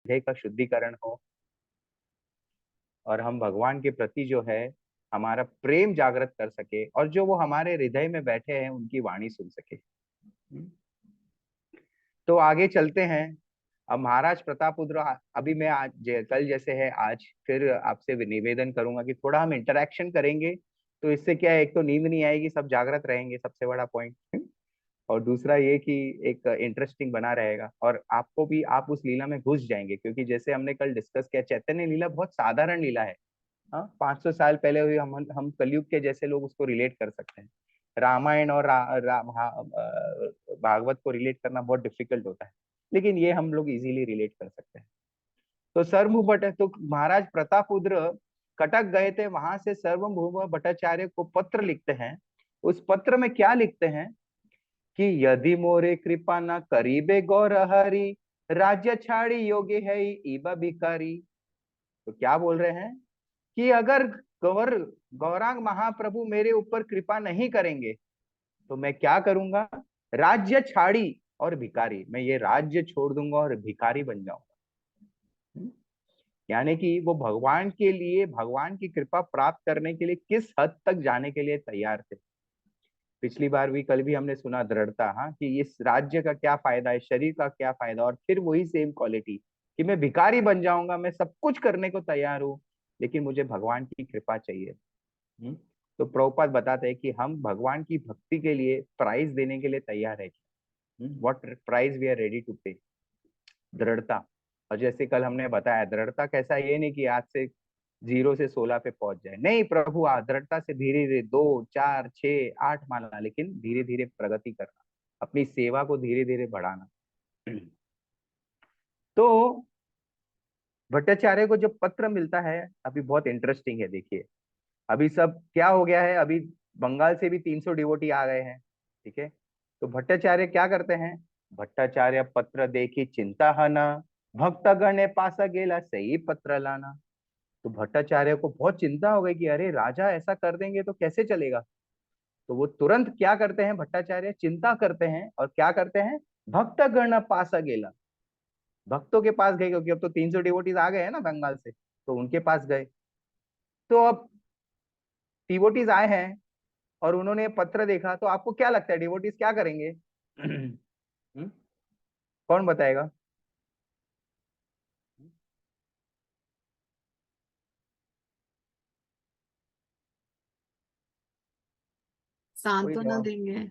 हृदय का शुद्धिकरण हो और हम भगवान के प्रति जो है हमारा प्रेम जागृत कर सके और जो वो हमारे हृदय में बैठे हैं उनकी वाणी सुन सके। तो आगे चलते हैं। अब महाराज प्रतापरुद्र, अभी मैं आज कल जैसे है आज फिर आपसे निवेदन करूंगा कि थोड़ा हम इंटरेक्शन करेंगे। तो इससे क्या है, एक तो नींद नहीं आएगी, सब जागृत रहेंगे, सबसे बड़ा पॉइंट। और दूसरा ये कि एक इंटरेस्टिंग बना रहेगा और आपको भी, आप उस लीला में घुस जाएंगे, क्योंकि जैसे हमने कल डिस्कस किया चैतन्य लीला बहुत साधारण लीला है। हाँ, 500 साल पहले हुई, हम कलयुग के जैसे लोग उसको रिलेट कर सकते हैं। रामायण और भागवत को रिलेट करना बहुत डिफिकल्ट होता है, लेकिन ये हम लोग इजीली रिलेट कर सकते हैं। तो सर्वभूम भट्ट, तो महाराज प्रतापरुद्र कटक गए थे, वहां से सर्वभौम भट्टाचार्य को पत्र लिखते हैं। उस पत्र में क्या लिखते हैं कि यदि मोरे कृपा न करीबे गौर हरि, राज्य छाड़ी योगी है इबा भिखारी। तो क्या बोल रहे हैं कि अगर गौरांग महाप्रभु मेरे ऊपर कृपा नहीं करेंगे तो मैं क्या करूंगा, राज्य छाड़ी और भिखारी, मैं ये राज्य छोड़ दूंगा और भिखारी बन जाऊंगा। यानी कि वो भगवान के लिए, भगवान की कृपा प्राप्त करने के लिए किस हद तक जाने के लिए तैयार थे। पिछली बार भी, कल भी हमने सुना दृढ़ता, हाँ, कि इस राज्य का क्या फायदा है, शरीर का क्या फायदा, और फिर वही सेम क्वालिटी कि मैं भिखारी बन जाऊंगा, मैं सब कुछ करने को तैयार हूँ लेकिन मुझे भगवान की कृपा चाहिए। तो प्रभुपाद बताते हैं कि हम भगवान की भक्ति के लिए प्राइस देने के लिए तैयार है। What price we are ready to pay. दृढ़ता। और जैसे कल हमने बताया, दृढ़ता कैसा, ये नहीं कि आज से 0 से 16 पे पहुंच जाए, नहीं प्रभु, दृढ़ता से धीरे धीरे 2 4 6 8 मानना, लेकिन धीरे धीरे प्रगति करना, अपनी सेवा को धीरे धीरे बढ़ाना। तो भट्टाचार्य को जब पत्र मिलता है, अभी बहुत इंटरेस्टिंग है, देखिए अभी सब क्या हो गया है, अभी बंगाल से भी 300 डिवोटी आ गए हैं। ठीक है, तो भट्टाचार्य क्या करते हैं, भट्टाचार्य पत्र देखी चिंता हना, भक्त गणे पासा गेला सही पत्र लाना। तो भट्टाचार्य को बहुत चिंता हो गई कि अरे राजा ऐसा कर देंगे तो कैसे चलेगा। तो वो तुरंत क्या करते हैं, भट्टाचार्य चिंता करते हैं और क्या करते हैं, भक्त गण पासा गेला, भक्तों के पास गए, क्योंकि अब तो 300 डिवोटीज आ गए हैं ना बंगाल से, तो उनके पास गए। तो अब डिवोटीज आए हैं और उन्होंने पत्र देखा, तो आपको क्या लगता है डिवोटीज क्या करेंगे? कौन बताएगा? कोई सांत्वना जवाब? देंगे।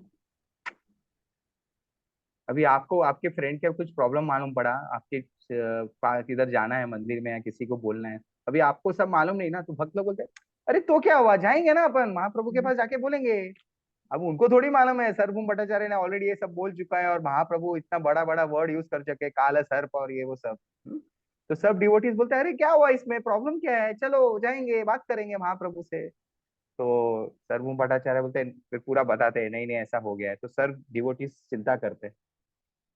अभी आपको आपके फ्रेंड का कुछ प्रॉब्लम मालूम पड़ा, आपके पास किधर जाना है मंदिर में या किसी को बोलना है, अभी आपको सब मालूम नहीं ना, तो भक्त लोग बोलते हैं, अरे तो क्या हुआ, जाएंगे ना अपन महाप्रभु के पास जाके बोलेंगे। अब उनको थोड़ी मालूम है सर्वभौम भट्टाचार्य ने ऑलरेडी ये सब बोल चुका है और महाप्रभु इतना बड़ा बड़ा वर्ड यूज कर चुके हैं, काल सर्प और ये वो सब। तो सब डिवोटीज बोलते हैं, अरे क्या हुआ, इसमें प्रॉब्लम क्या है, चलो जाएंगे बात करेंगे महाप्रभु से। तो सर्वभौम भट्टाचार्य बोलते हैं, फिर पूरा बताते हैं, नहीं नहीं ऐसा हो गया है, तो सर डिवोटीज चिंता करते हैं।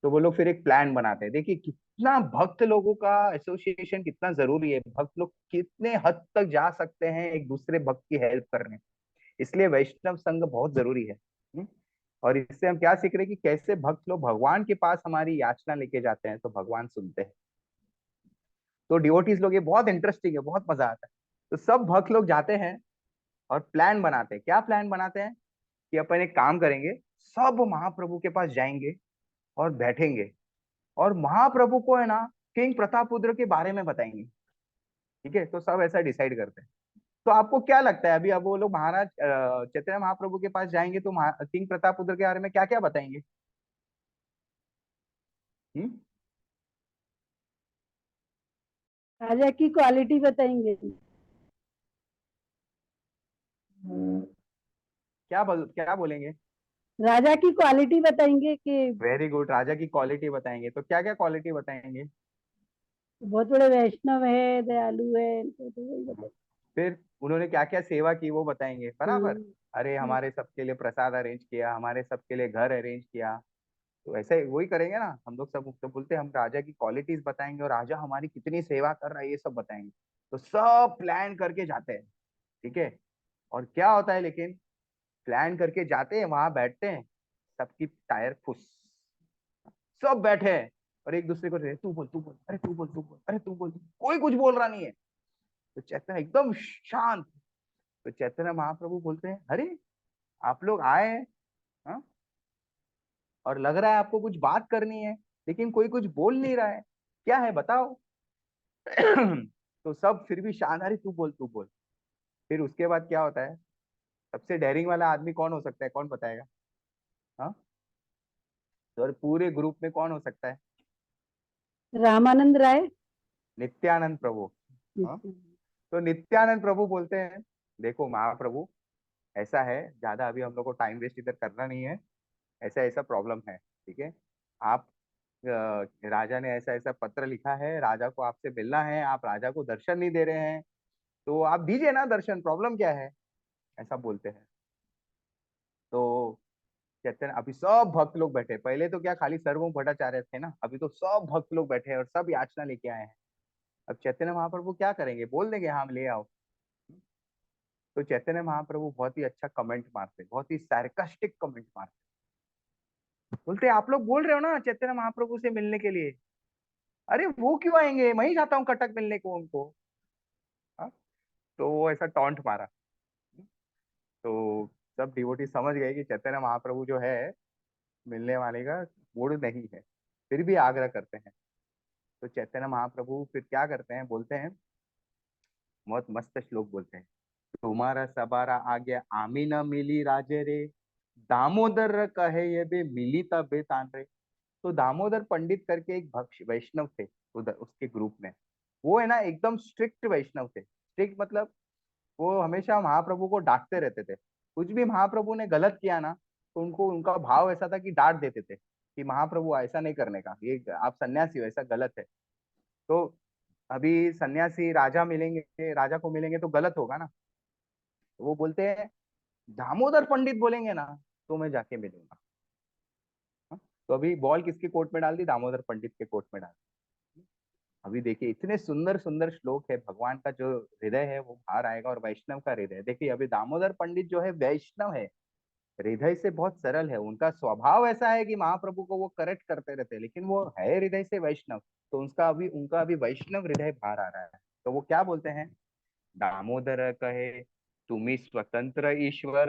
तो वो लोग फिर एक प्लान बनाते हैं, देखिए कितना भक्त लोगों का एसोसिएशन कितना जरूरी है, भक्त लोग कितने हद तक जा सकते हैं एक दूसरे भक्त की हेल्प करने, इसलिए वैष्णव संघ बहुत जरूरी है। हम्म? और इससे हम क्या सीख रहे हैं कि कैसे भक्त लोग भगवान के पास हमारी याचना लेके जाते हैं तो भगवान सुनते हैं। तो डिवोटीज लोग, ये बहुत इंटरेस्टिंग है, बहुत मजा आता है। तो सब भक्त लोग जाते हैं और प्लान बनाते हैं, क्या प्लान बनाते हैं कि अपन एक काम करेंगे, सब महाप्रभु के पास जाएंगे और बैठेंगे और महाप्रभु को है ना किंग प्रतापरुद्र के बारे में बताएंगे। ठीक है, तो सब ऐसा डिसाइड करते हैं। तो आपको क्या लगता है, अभी अब वो लोग महाराज चैतन्य महाप्रभु के पास जाएंगे तो किंग प्रतापरुद्र के बारे में क्या क्या बताएंगे? हम्म? राजा की क्वालिटी बताएंगे। क्या बोलेंगे? राजा की क्वालिटी बताएंगे कि वेरी गुड, राजा की क्वालिटी बताएंगे, तो क्या क्या क्वालिटी बताएंगे? बहुत बड़े वैष्णव है, दयालु है, तो वही बताएंगे। फिर उन्होंने क्या क्या सेवा की वो बताएंगे, बराबर। हम्म, अरे हम्म, हमारे सबके लिए प्रसाद अरेंज किया, हमारे सबके लिए घर अरेंज किया। तो ऐसे वही करेंगे ना हम लोग, सब तो बोलते हैं हम राजा की क्वालिटीज बताएंगे और राजा हमारी कितनी सेवा कर रहा है ये सब बताएंगे। तो सब प्लान करके जाते हैं। ठीक है, और क्या होता है, लेकिन प्लान करके जाते हैं, वहां बैठते हैं, सबकी टायर फुस, सब बैठे हैं, और एक दूसरे को तू बोल तू बोल, अरे तू बोल तू बोल, अरे तू बोल, कोई कुछ बोल रहा नहीं है। तो चैतन्य एकदम शांत। तो चैतन्य महाप्रभु बोलते हैं, अरे आप लोग आए हैं, हाँ? और लग रहा है आपको कुछ बात करनी है, लेकिन कोई कुछ बोल नहीं रहा है, क्या है बताओ। तो सब फिर भी शांत, अरे तू बोल तू बोल। फिर उसके बाद क्या होता है, सबसे डेयरिंग वाला आदमी कौन हो सकता है, कौन बताएगा? हाँ, तो और पूरे ग्रुप में कौन हो सकता है? रामानंद राय। नित्यानंद प्रभु। हाँ, तो नित्यानंद प्रभु बोलते हैं, देखो महाप्रभु, ऐसा है, ज्यादा अभी हम लोग को टाइम वेस्ट इधर करना नहीं है, ऐसा ऐसा प्रॉब्लम है, ठीक है? आप राजा ने ऐसा ऐसा पत्र लिखा है, राजा को आपसे मिलना है, आप राजा को दर्शन नहीं दे रहे हैं, तो आप दीजिए ना दर्शन, प्रॉब्लम क्या है, ऐसा बोलते हैं। तो कहते हैं अभी सब भक्त लोग बैठे, पहले तो क्या खाली सर्वभौम भट्टाचार्य थे ना, अभी तो सब भक्त लोग बैठे हैं और सब याचना लेके आए हैं। अब चैतन्य महाप्रभु क्या करेंगे, बोल देंगे हाँ ले आओ। तो चैतन्य महाप्रभु बहुत ही अच्छा कमेंट मारते, बहुत ही सार्कास्टिक कमेंट मारते, बोलते आप लोग बोल रहे हो ना चैतन्य महाप्रभु से मिलने के लिए, अरे वो क्यों आएंगे, मैं ही जाता हूँ कटक मिलने को उनको। हाँ? तो वो ऐसा टॉन्ट मारा। तो सब डिवोटी समझ गए कि चैतन्य महाप्रभु जो है मिलने वाले का मूड नहीं है, फिर भी आग्रह करते हैं। तो चैतन्य महाप्रभु फिर क्या करते हैं, बोलते हैं, बहुत मस्त श्लोक बोलते हैं, तुम्हारा सबारा आ गया आमी न मिली राजे रे, दामोदर कहे ये बे मिली तबे तान रे। तो दामोदर पंडित करके एक भक्त वैष्णव थे उधर उसके ग्रुप में, वो है ना एकदम स्ट्रिक्ट वैष्णव थे, स्ट्रिक्ट मतलब वो हमेशा महाप्रभु को डांटते रहते थे, कुछ भी महाप्रभु ने गलत किया ना, तो उनको उनका भाव ऐसा था कि डांट देते थे कि महाप्रभु ऐसा नहीं करने का, ये आप सन्यासी हो, ऐसा गलत है। तो अभी सन्यासी राजा मिलेंगे, राजा को मिलेंगे तो गलत होगा ना, तो वो बोलते हैं दामोदर पंडित बोलेंगे ना तो मैं जाके मिलूंगा। हाँ? तो अभी बॉल किसके कोर्ट में डाल दी, दामोदर पंडित के कोर्ट में डाल दी। अभी देखिए इतने सुंदर सुंदर श्लोक है, भगवान का जो हृदय है वो बाहर आएगा, और वैष्णव का हृदय देखिए, अभी दामोदर पंडित जो है वैष्णव है, हृदय से बहुत सरल है, उनका स्वभाव ऐसा है कि महाप्रभु को वो करेक्ट करते रहते हैं, लेकिन वो है हृदय से वैष्णव, तो उनका अभी वैष्णव हृदय बाहर आ रहा है। तो वो क्या बोलते हैं, दामोदर कहे तुम्ही स्वतंत्र ईश्वर,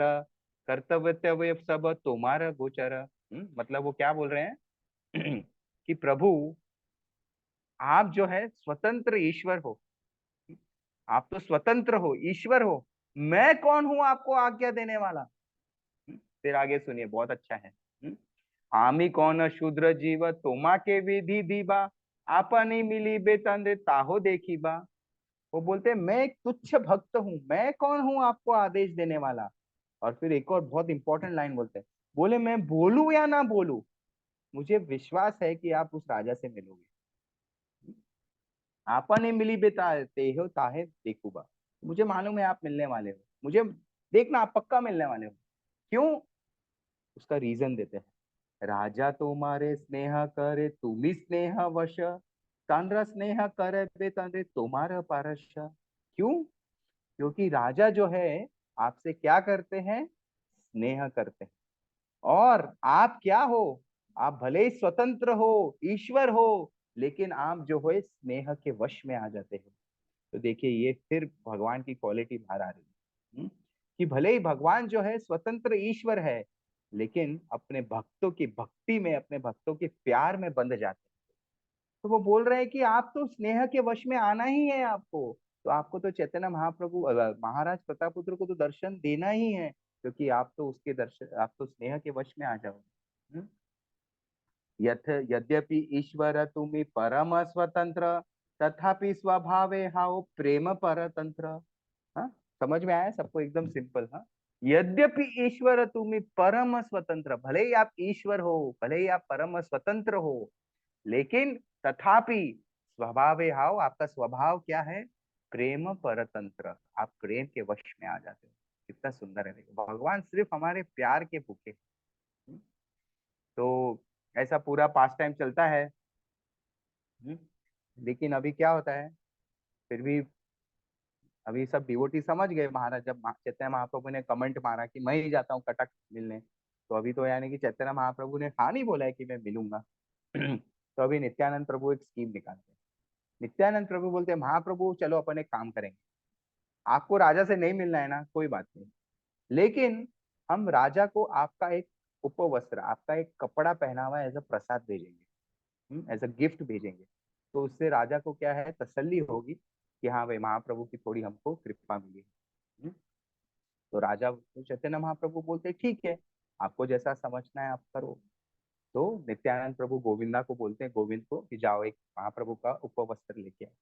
कर्तव्य सब तुम्हारा गोचर। मतलब वो क्या बोल रहे हैं कि प्रभु आप जो है स्वतंत्र ईश्वर हो, आप तो स्वतंत्र हो, ईश्वर हो, मैं कौन हूं आपको आज्ञा देने वाला। फिर आगे सुनिए, बहुत अच्छा है। आमी कौन शूद्र जीव तोमा के विधि दीबा, आपनी मिली बेतंद्र ताहो देखी बा। वो बोलते हैं मैं एक तुच्छ भक्त हूँ, मैं कौन हूँ आपको आदेश देने वाला। और फिर एक और बहुत इंपॉर्टेंट लाइन बोलते हैं, बोले मैं बोलू या ना बोलू, मुझे विश्वास है कि आप उस राजा से मिलोगे, आपने मिली बेता ते हो ताहे देखूबा, मुझे मालूम है आप मिलने वाले हो, मुझे देखना आप पक्का मिलने वाले हो। क्यों, उसका रीजन देते हैं, राजा तुम्हारे स्नेह करे तुम्ही स्नेह वश, तांड्रा स्नेह करे बेतंद्रे तुम्हारा पारस। क्यों, क्योंकि राजा जो है आपसे क्या करते हैं, स्नेह करते हैं, और आप क्या हो, आप भले ही स्वतंत्र हो, ईश्वर हो, लेकिन आप जो है स्नेह के वश में आ जाते हो। तो देखिए ये फिर भगवान की क्वालिटी बाहर आ रही है, कि भले ही भगवान जो है स्वतंत्र ईश्वर है, लेकिन अपने भक्तों की भक्ति में, अपने भक्तों के प्यार में बंध जाते हैं। तो वो बोल रहे हैं कि आप तो स्नेह के वश में आना ही है आपको, तो आपको तो चैतन्य महाप्रभु महाराज प्रतापरुद्र को तो दर्शन देना ही है, क्योंकि आप तो उसके दर्शन, आप तो स्नेह के वश में आ जाओगे। यथ यद्यपि ईश्वर तुम्हें परम स्वतंत्र, तथापि स्वभावे हाओ प्रेम परतंत्र। हाँ, समझ में आया सबको, एकदम सिंपल। हाँ, यद्यपि ईश्वर तुम्हें परम स्वतंत्र, भले ही आप ईश्वर हो, भले ही आप परम स्वतंत्र हो, लेकिन तथापि स्वभावे हाओ, आपका स्वभाव क्या है, प्रेम परतंत्र, आप प्रेम के वश में आ जाते हो। कितना सुंदर है, देखो भगवान सिर्फ हमारे प्यार के भूखे हैं। तो ऐसा पूरा पास टाइम चलता है। हम्म, लेकिन अभी क्या होता है, फिर भी अभी सब डिवोटी समझ गए, महाराज जब चैतन्य महाप्रभु ने कमेंट मारा कि मैं ही जाता हूँ कटक मिलने, तो अभी तो यानी कि चैतन्य महाप्रभु ने हाँ नहीं बोला है कि मैं मिलूंगा। तो अभी नित्यानंद प्रभु एक स्कीम निकालते हैं। नित्यानंद प्रभु बोलते हैं महाप्रभु चलो अपन एक काम करेंगे, आपको राजा से नहीं मिलना है ना, कोई बात नहीं, लेकिन हम राजा को आपका एक उपवस्त्र, आपका एक कपड़ा पहना हुआ एज अ प्रसाद भेजेंगे, एज अ गिफ्ट भेजेंगे। तो उससे राजा को क्या है, तसल्ली होगी कि हाँ भाई महाप्रभु की थोड़ी हमको कृपा मिली है। हम्म, तो राजा तो चैतन्य महाप्रभु बोलते ठीक है, आपको जैसा समझना है आप करो। तो नित्यानंद प्रभु गोविंदा को बोलते हैं, गोविंद को, कि जाओ एक महाप्रभु का उपवस्त्र लेके आओ।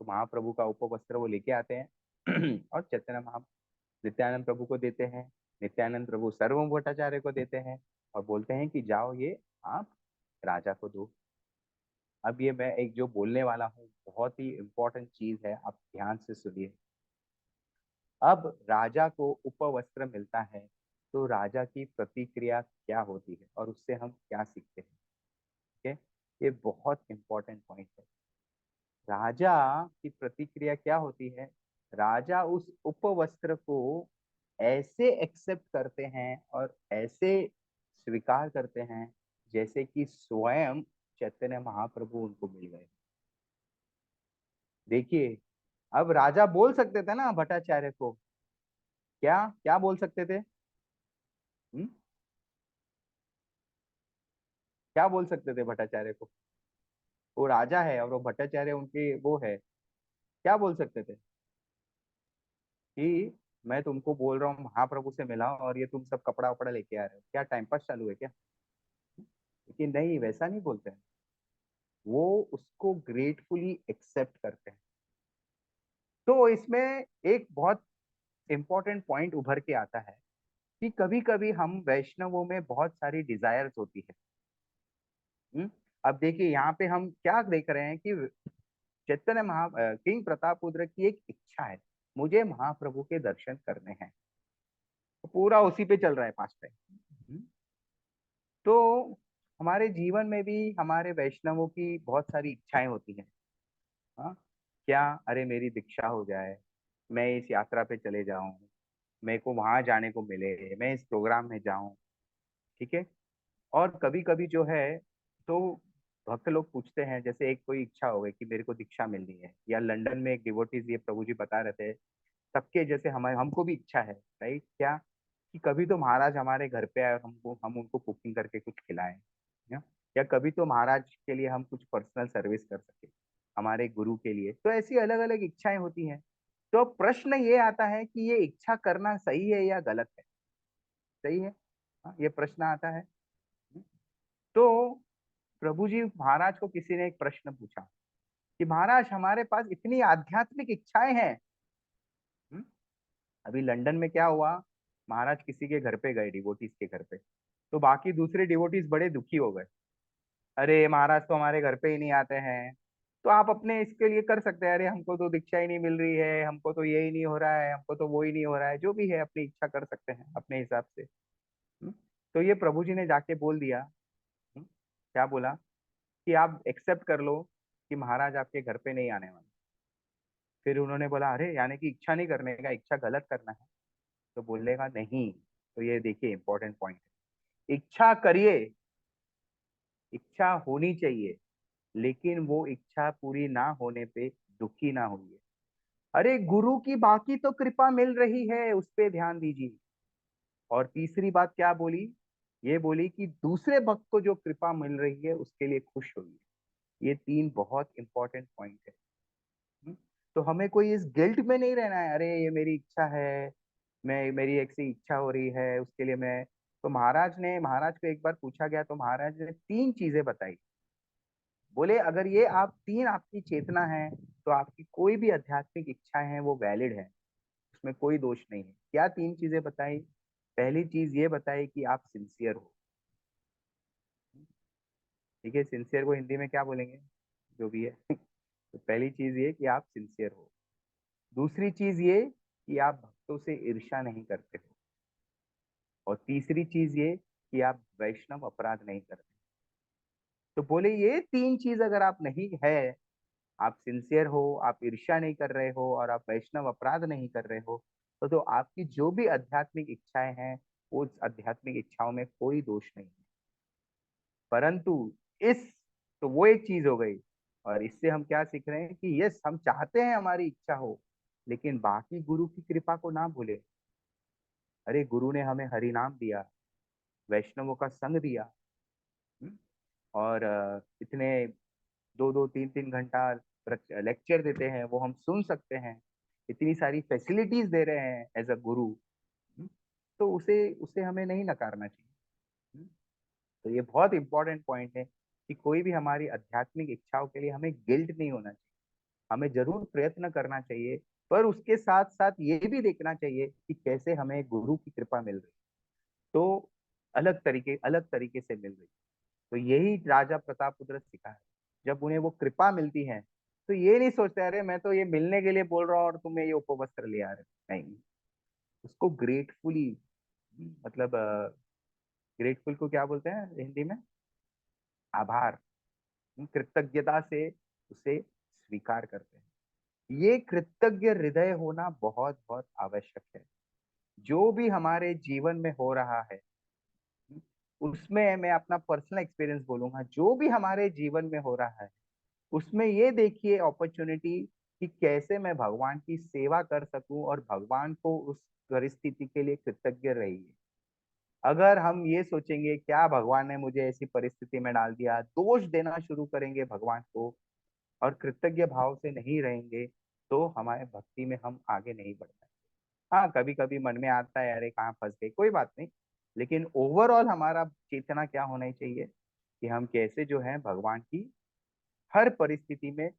तो महाप्रभु का उपवस्त्र वो लेके आते हैं और चैतन्य महा नित्यानंद प्रभु को देते हैं। नित्यानंद प्रभु सर्वम भट्टाचार्य को देते हैं और बोलते हैं कि जाओ ये आप राजा को दो। अब ये मैं एक जो बोलने वाला हूँ बहुत ही इंपॉर्टेंट चीज है, आप ध्यान से सुनिए। अब राजा को उपवस्त्र मिलता है तो राजा की प्रतिक्रिया क्या होती है और उससे हम क्या सीखते हैं। ठीक है, ये बहुत इंपॉर्टेंट पॉइंट है। राजा की प्रतिक्रिया क्या होती है, राजा उस उपवस्त्र को ऐसे एक्सेप्ट करते हैं और ऐसे स्वीकार करते हैं जैसे कि स्वयं चैतन्य महाप्रभु उनको मिल गए। देखिए, अब राजा बोल सकते थे ना भट्टाचार्य को, क्या क्या बोल सकते थे? हुँ? क्या बोल सकते थे भट्टाचार्य को? वो राजा है और वो भट्टाचार्य उनके वो है, क्या बोल सकते थे कि मैं तुमको बोल रहा हूँ महाप्रभु से मिलाओ और ये तुम सब कपड़ा वपड़ा लेके आ रहे हो, क्या टाइम पास चालू है क्या? लेकिन नहीं, वैसा नहीं बोलते हैं, वो उसको ग्रेटफुली एक्सेप्ट करते हैं। तो इसमें एक बहुत इंपॉर्टेंट पॉइंट उभर के आता है कि कभी कभी हम वैष्णवों में बहुत सारी डिजायर्स होती है। हम्म? अब देखिए यहाँ पे हम क्या देख रहे हैं कि चैतन्य किंग प्रताप रुद्र की एक इच्छा है, मुझे महाप्रभु के दर्शन करने हैं। तो पूरा उसी पे चल रहा है पास्ट टाइम। तो हमारे जीवन में भी हमारे वैष्णवों की बहुत सारी इच्छाएं होती हैं। हाँ, क्या, अरे मेरी दीक्षा हो जाए, मैं इस यात्रा पे चले जाऊं, मेरे को वहां जाने को मिले, मैं इस प्रोग्राम में जाऊं। ठीक है, और कभी कभी जो है तो भक्त लोग पूछते हैं, जैसे एक कोई इच्छा हो गई कि मेरे को दीक्षा मिलनी है, या लंदन में एक डिवोटीज ये प्रभु जी बता रहे थे, सबके जैसे हमारे हमको भी इच्छा है, राइट, क्या कि कभी तो महाराज हमारे घर पे आए और हमको हम उनको कुकिंग करके कुछ खिलाएं, या या कभी तो महाराज के लिए हम कुछ पर्सनल सर्विस कर सके, हमारे गुरु के लिए। तो ऐसी अलग अलग इच्छाएं होती हैं। तो प्रश्न ये आता है कि ये इच्छा करना सही है या गलत है? सही है, हाँ, ये प्रश्न आता है। तो प्रभु जी महाराज को किसी ने एक प्रश्न पूछा कि महाराज हमारे पास इतनी आध्यात्मिक इच्छाएं हैं। हम्म? अभी लंदन में क्या हुआ, महाराज किसी के घर पे गए, डिवोटीज के घर पे, तो बाकी दूसरे डिवोटीज बड़े दुखी हो गए। अरे महाराज तो हमारे घर पे ही नहीं आते हैं, तो आप अपने इसके लिए कर सकते हैं, अरे हमको तो दीक्षा ही नहीं मिल रही है, हमको तो ये ही नहीं हो रहा है, हमको तो वो ही नहीं हो रहा है, जो भी है अपनी इच्छा कर सकते हैं अपने हिसाब से। तो ये प्रभु जी ने जाके बोल दिया। क्या बोला कि आप एक्सेप्ट कर लो कि महाराज आपके घर पे नहीं आने वाले। फिर उन्होंने बोला अरे यानी कि इच्छा नहीं करने का, इच्छा गलत करना है? तो बोलेगा नहीं। तो ये देखिए इंपॉर्टेंट पॉइंट है, इच्छा करिए, इच्छा होनी चाहिए, लेकिन वो इच्छा पूरी ना होने पे दुखी ना होइए। अरे गुरु की बाकी तो कृपा मिल रही है, उस पे ध्यान दीजिए। और तीसरी बात क्या बोली, ये बोली कि दूसरे भक्त को जो कृपा मिल रही है उसके लिए खुश होइए। ये तीन बहुत इंपॉर्टेंट पॉइंट है। हम्म? तो हमें कोई इस गिल्ट में नहीं रहना है, अरे ये मेरी इच्छा है, मैं मेरी एक सी इच्छा हो रही है उसके लिए मैं। तो महाराज को एक बार पूछा गया तो महाराज ने तीन चीजें बताई। बोले अगर ये आप तीन आपकी चेतना है तो आपकी कोई भी आध्यात्मिक इच्छाएं हैं वो वैलिड है, उसमें कोई दोष नहीं है। क्या तीन चीजें बताई? पहली चीज ये बताई कि आप सिंसियर हो। ठीक है, सिंसियर को हिंदी में क्या बोलेंगे, जो भी है तो पहली चीज ये कि आप सिंसियर हो। दूसरी चीज ये कि आप भक्तों से ईर्ष्या नहीं करते हो। और तीसरी चीज ये कि आप वैष्णव अपराध नहीं करते। तो बोले ये तीन चीज अगर आप नहीं है, आप सिंसियर हो, आप ईर्ष्या नहीं कर रहे हो और आप वैष्णव अपराध नहीं कर रहे हो, तो आपकी जो भी आध्यात्मिक इच्छाएं हैं उस आध्यात्मिक इच्छाओं में कोई दोष नहीं है। परंतु इस तो वो एक चीज हो गई। और इससे हम क्या सीख रहे हैं कि यस, हम चाहते हैं हमारी इच्छा हो, लेकिन बाकी गुरु की कृपा को ना भूले। अरे गुरु ने हमें हरि नाम दिया, वैष्णवों का संग दिया, हम्म, और इतने 2-2 3-3 घंटा लेक्चर देते हैं, वो हम सुन सकते हैं, इतनी सारी फैसिलिटीज दे रहे हैं एज अ गुरु। हम्म, तो उसे उसे हमें नहीं नकारना चाहिए। हम्म, तो ये बहुत इंपॉर्टेंट पॉइंट है कि कोई भी हमारी आध्यात्मिक इच्छाओं के लिए हमें गिल्ट नहीं होना चाहिए। हमें जरूर प्रयत्न करना चाहिए, पर उसके साथ साथ ये भी देखना चाहिए कि कैसे हमें गुरु की कृपा मिल रही, तो अलग तरीके से मिल रही। तो यही राजा प्रतापरुद्र सिखा है। जब उन्हें वो कृपा मिलती है, तो ये नहीं सोचते अरे मैं तो ये मिलने के लिए बोल रहा हूँ और तुम्हें ये उपवस्त्र ले आ रहे हो। नहीं, उसको ग्रेटफुली, मतलब ग्रेटफुल को क्या बोलते हैं हिंदी में? आभार, कृतज्ञता से उसे स्वीकार करते हैं। ये कृतज्ञ हृदय होना बहुत बहुत आवश्यक है। जो भी हमारे जीवन में हो रहा है, उसमें मैं अपना पर्सनल एक्सपीरियंस बोलूंगा, जो भी हमारे जीवन में हो रहा है उसमें ये देखिए अपॉर्चुनिटी कि कैसे मैं भगवान की सेवा कर सकूं और भगवान को उस परिस्थिति के लिए कृतज्ञ रहिए। अगर हम ये सोचेंगे क्या भगवान ने मुझे ऐसी परिस्थिति में डाल दिया, दोष देना शुरू करेंगे भगवान को और कृतज्ञ भाव से नहीं रहेंगे, तो हमारे भक्ति में हम आगे नहीं बढ़ पाएंगे। हाँ, कभी कभी मन में आता है अरे कहाँ फंस गए, कोई बात नहीं, लेकिन ओवरऑल हमारा चेतना क्या होना चाहिए कि हम कैसे जो है भगवान की हर परिस्थिति में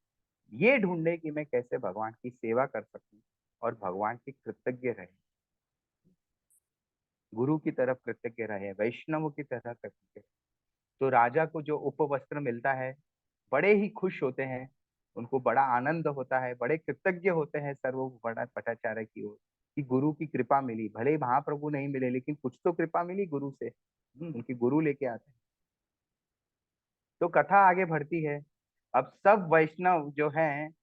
ये ढूंढे कि मैं कैसे भगवान की सेवा कर सकूं और भगवान की कृतज्ञ रहे, गुरु की तरफ कृतज्ञ रहे, वैष्णव की तरह कृतज्ञ रहे। तो राजा को जो उपवस्त्र मिलता है, बड़े ही खुश होते हैं, उनको बड़ा आनंद होता है, बड़े कृतज्ञ होते हैं सर्वभूपाचार्य भट्टाचार्य की ओर कि गुरु की कृपा मिली। भले ही महाप्रभु नहीं मिले, लेकिन कुछ तो कृपा मिली गुरु से। उनकी गुरु लेके आते हैं। तो कथा आगे बढ़ती है। अब सब वैष्णव जो हैं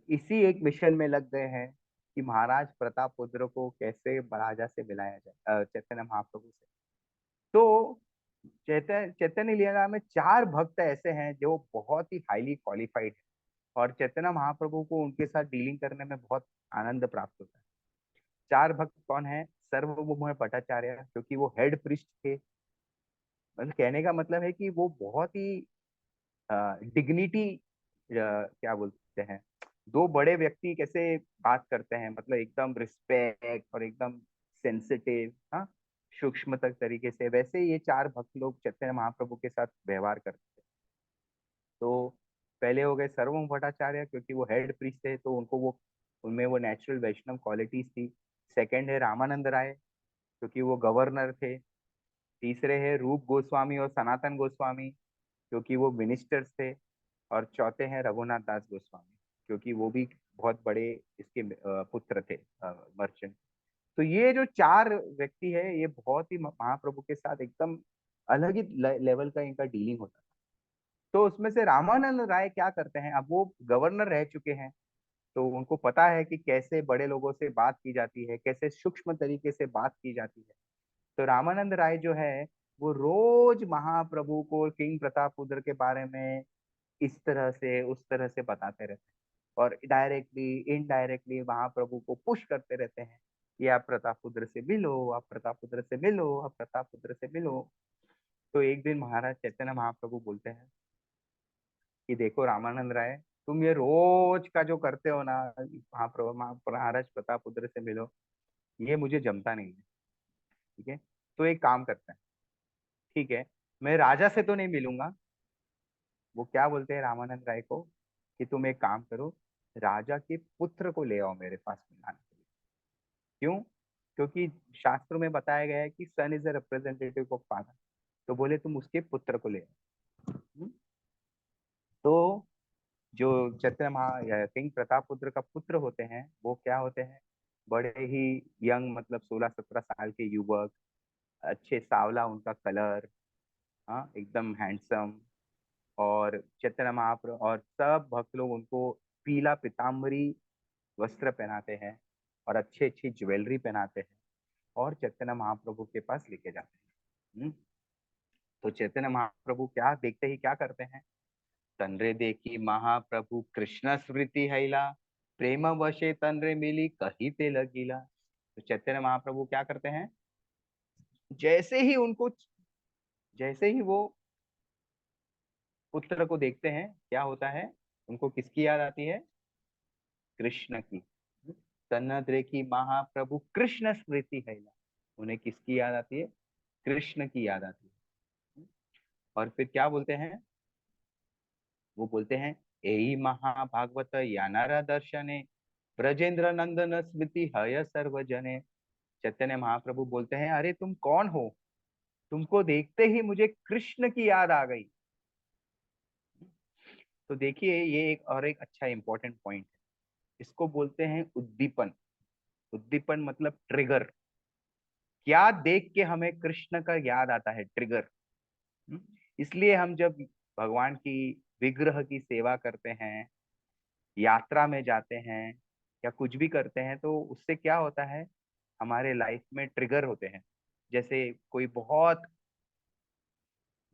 इसी एक मिशन में लग गए हैं कि महाराज प्रतापरुद्र को कैसे राजा से मिलाया जाए, चैतन्य महाप्रभु से। तो चैतन्य लीला में 4 भक्त ऐसे हैं जो बहुत ही हाईली क्वालिफाइड है, और चैतन्य महाप्रभु को उनके साथ डीलिंग करने में बहुत आनंद प्राप्त होता है। 4 भक्त कौन है? सर्वभौम भट्टाचार्य, क्योंकि वो हेड प्रिस्ट थे। मतलब कहने का मतलब है कि वो बहुत ही डिग्निटी, क्या बोलते हैं, 2 बड़े व्यक्ति कैसे बात करते हैं, मतलब एकदम रिस्पेक्ट और एकदम सेंसिटिव, हाँ, सूक्ष्म तक तरीके से, वैसे ये 4 भक्त लोग चैतन्य महाप्रभु के साथ व्यवहार करते हैं। तो पहले हो गए सर्वम भट्टाचार्य, क्योंकि वो हेड प्रीस्ट थे, तो उनको वो उनमें वो नेचुरल वैष्णव क्वालिटीज थी। सेकंड है रामानंद राय, क्योंकि वो गवर्नर थे। तीसरे है रूप गोस्वामी और सनातन गोस्वामी, क्योंकि वो मिनिस्टर्स थे। और चौथे हैं रघुनाथ दास गोस्वामी, क्योंकि वो भी बहुत बड़े इसके पुत्र थे, मर्चेंट। तो ये जो 4 व्यक्ति है, ये बहुत ही महाप्रभु के साथ एकदम अलग ही लेवल का इनका डीलिंग होता है। तो उसमें से रामानंद राय क्या करते हैं, अब वो गवर्नर रह चुके हैं, तो उनको पता है कि कैसे बड़े लोगों से बात की जाती है, कैसे सूक्ष्म तरीके से बात की जाती है। तो रामानंद राय जो है, वो रोज महाप्रभु को किंग प्रतापरुद्र के बारे में इस तरह से उस तरह से बताते रहते हैं, और डायरेक्टली इनडायरेक्टली महाप्रभु को पुश करते रहते हैं कि आप प्रतापरुद्र से मिलो, आप प्रतापरुद्र से मिलो, आप प्रतापरुद्र से मिलो। तो एक दिन महाराज चैतन्य महाप्रभु बोलते हैं कि देखो रामानंद राय, तुम ये रोज का जो करते हो ना, महाप्रभु महाराज प्रतापरुद्र से मिलो, ये मुझे जमता नहीं है। ठीक है, तो एक काम करते हैं, ठीक है, मैं राजा से तो नहीं मिलूंगा। वो क्या बोलते हैं रामानंद राय को कि तुम एक काम करो, राजा के पुत्र को ले आओ मेरे पास मिलाने के लिए। क्यों? क्योंकि शास्त्रों में बताया गया है कि son is a representative of father. तो बोले तुम उसके पुत्र को ले आओ। तो जो चैतन्य महा किंग प्रतापरुद्र का पुत्र होते हैं, वो क्या होते हैं? बड़े ही यंग, मतलब 16-17 साल के युवक, अच्छे सांवला उनका कलर, हाँ, एकदम हैंडसम। और चैतन्य महाप्रभु और सब भक्त लोग उनको पीला पीताम्बरी वस्त्र पहनाते हैं और अच्छी अच्छी ज्वेलरी पहनाते हैं, और चैतन्य महाप्रभु के पास लेके जाते हैं। तो चैतन्य महाप्रभु क्या देखते ही क्या करते हैं तंद्रे देखी महाप्रभु कृष्ण स्मृति हैला, प्रेम वशे तंद्रे मिली कही ते लगीला। तो चैतन्य महाप्रभु क्या करते हैं, जैसे ही उनको, जैसे ही वो पुत्र को देखते हैं, क्या होता है, उनको किसकी याद आती है, कृष्ण की। तन्नद्रे की महाप्रभु कृष्ण स्मृति हैला, उन्हें किसकी याद आती है, कृष्ण की याद आती है। और फिर क्या बोलते हैं, वो बोलते हैं, एही महाभागवत यानारा दर्शने, ब्रजेंद्र नंदन स्मृति हय सर्वजने। चैतन्य महाप्रभु बोलते हैं, अरे तुम कौन हो, तुमको देखते ही मुझे कृष्ण की याद आ गई। तो देखिए, ये एक और एक अच्छा इंपॉर्टेंट पॉइंट है, इसको बोलते हैं उद्दीपन। उद्दीपन मतलब ट्रिगर। क्या देख के हमें कृष्ण का याद आता है, ट्रिगर। इसलिए हम जब भगवान की विग्रह की सेवा करते हैं, यात्रा में जाते हैं, या कुछ भी करते हैं, तो उससे क्या होता है, हमारे लाइफ में ट्रिगर होते हैं। जैसे कोई बहुत,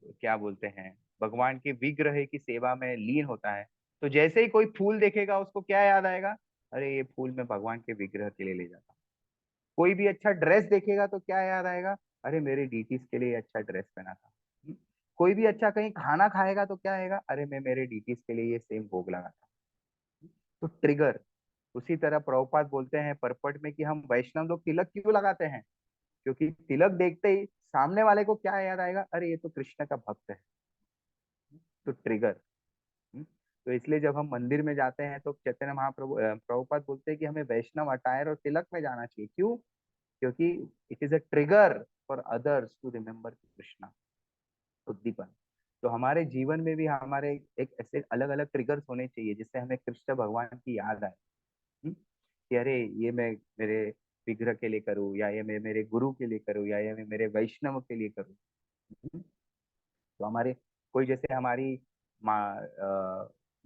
क्या बोलते हैं, भगवान के विग्रह की सेवा में लीन होता है, तो जैसे ही कोई फूल देखेगा उसको क्या याद आएगा, अरे ये फूल मैं भगवान के विग्रह के लिए ले जाता हूँ। कोई भी अच्छा ड्रेस देखेगा तो क्या याद आएगा, अरे मेरे डीटीज के लिए अच्छा ड्रेस पहना था। कोई भी अच्छा कहीं खाना खाएगा तो क्या आएगा, अरे मैं मेरे डीटीज के लिए ये सेम भोग लगा था। तो ट्रिगर। उसी तरह प्रभुपाद बोलते हैं परपट में कि हम वैष्णव लोग तिलक क्यों लगाते हैं, क्योंकि तिलक देखते ही सामने वाले को क्या याद आएगा, अरे ये तो कृष्ण का भक्त है। तो ट्रिगर। तो इसलिए जब हम मंदिर में जाते हैं तो चैतन्य महाप्रभु प्रभुपाद बोलते हैं कि हमें वैष्णव अटायर और तिलक में जाना चाहिए। क्यों, क्योंकि it is a trigger for others to remember Krishna, उद्दीपन। तो हमारे जीवन में भी हमारे एक ऐसे अलग अलग ट्रिगर्स होने चाहिए जिससे हमें कृष्ण भगवान की याद आए। कि अरे ये मैं मेरे विग्रह के लिए करूँ, या ये मैं मेरे गुरु के लिए करूँ, या ये मैं मेरे वैष्णव के लिए करूँ। तो हमारे कोई, जैसे हमारी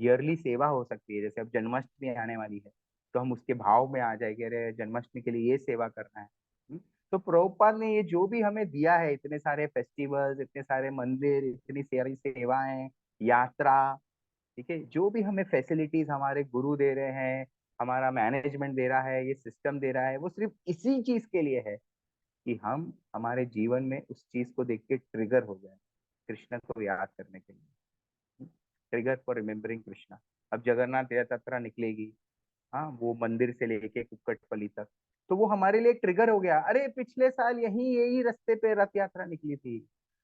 ईयरली सेवा हो सकती है, जैसे अब जन्माष्टमी आने वाली है, तो हम उसके भाव में आ जाएंगे, अरे जन्माष्टमी के लिए ये सेवा करना है। तो प्रभुपाद ने ये जो भी हमें दिया है, इतने सारे फेस्टिवल्स, इतने सारे मंदिर, इतनी सारी सेवाएं, यात्रा, ठीक है, जो भी हमें फैसिलिटीज हमारे गुरु दे रहे हैं, हमारा मैनेजमेंट दे रहा है, ये सिस्टम दे रहा है, वो सिर्फ इसी चीज के लिए है कि हम हमारे जीवन में उस चीज को देख के ट्रिगर हो जाए, कृष्ण को याद करने के लिए। Trigger for remembering Krishna. अब जगन्नाथ रथ यात्रा निकलेगी, हाँ, वो मंदिर से लेके कुक्कटपल्ली तक, तो वो हमारे लिए ट्रिगर हो गया, अरे पिछले साल यही रास्ते पे रथ यात्रा निकली थी,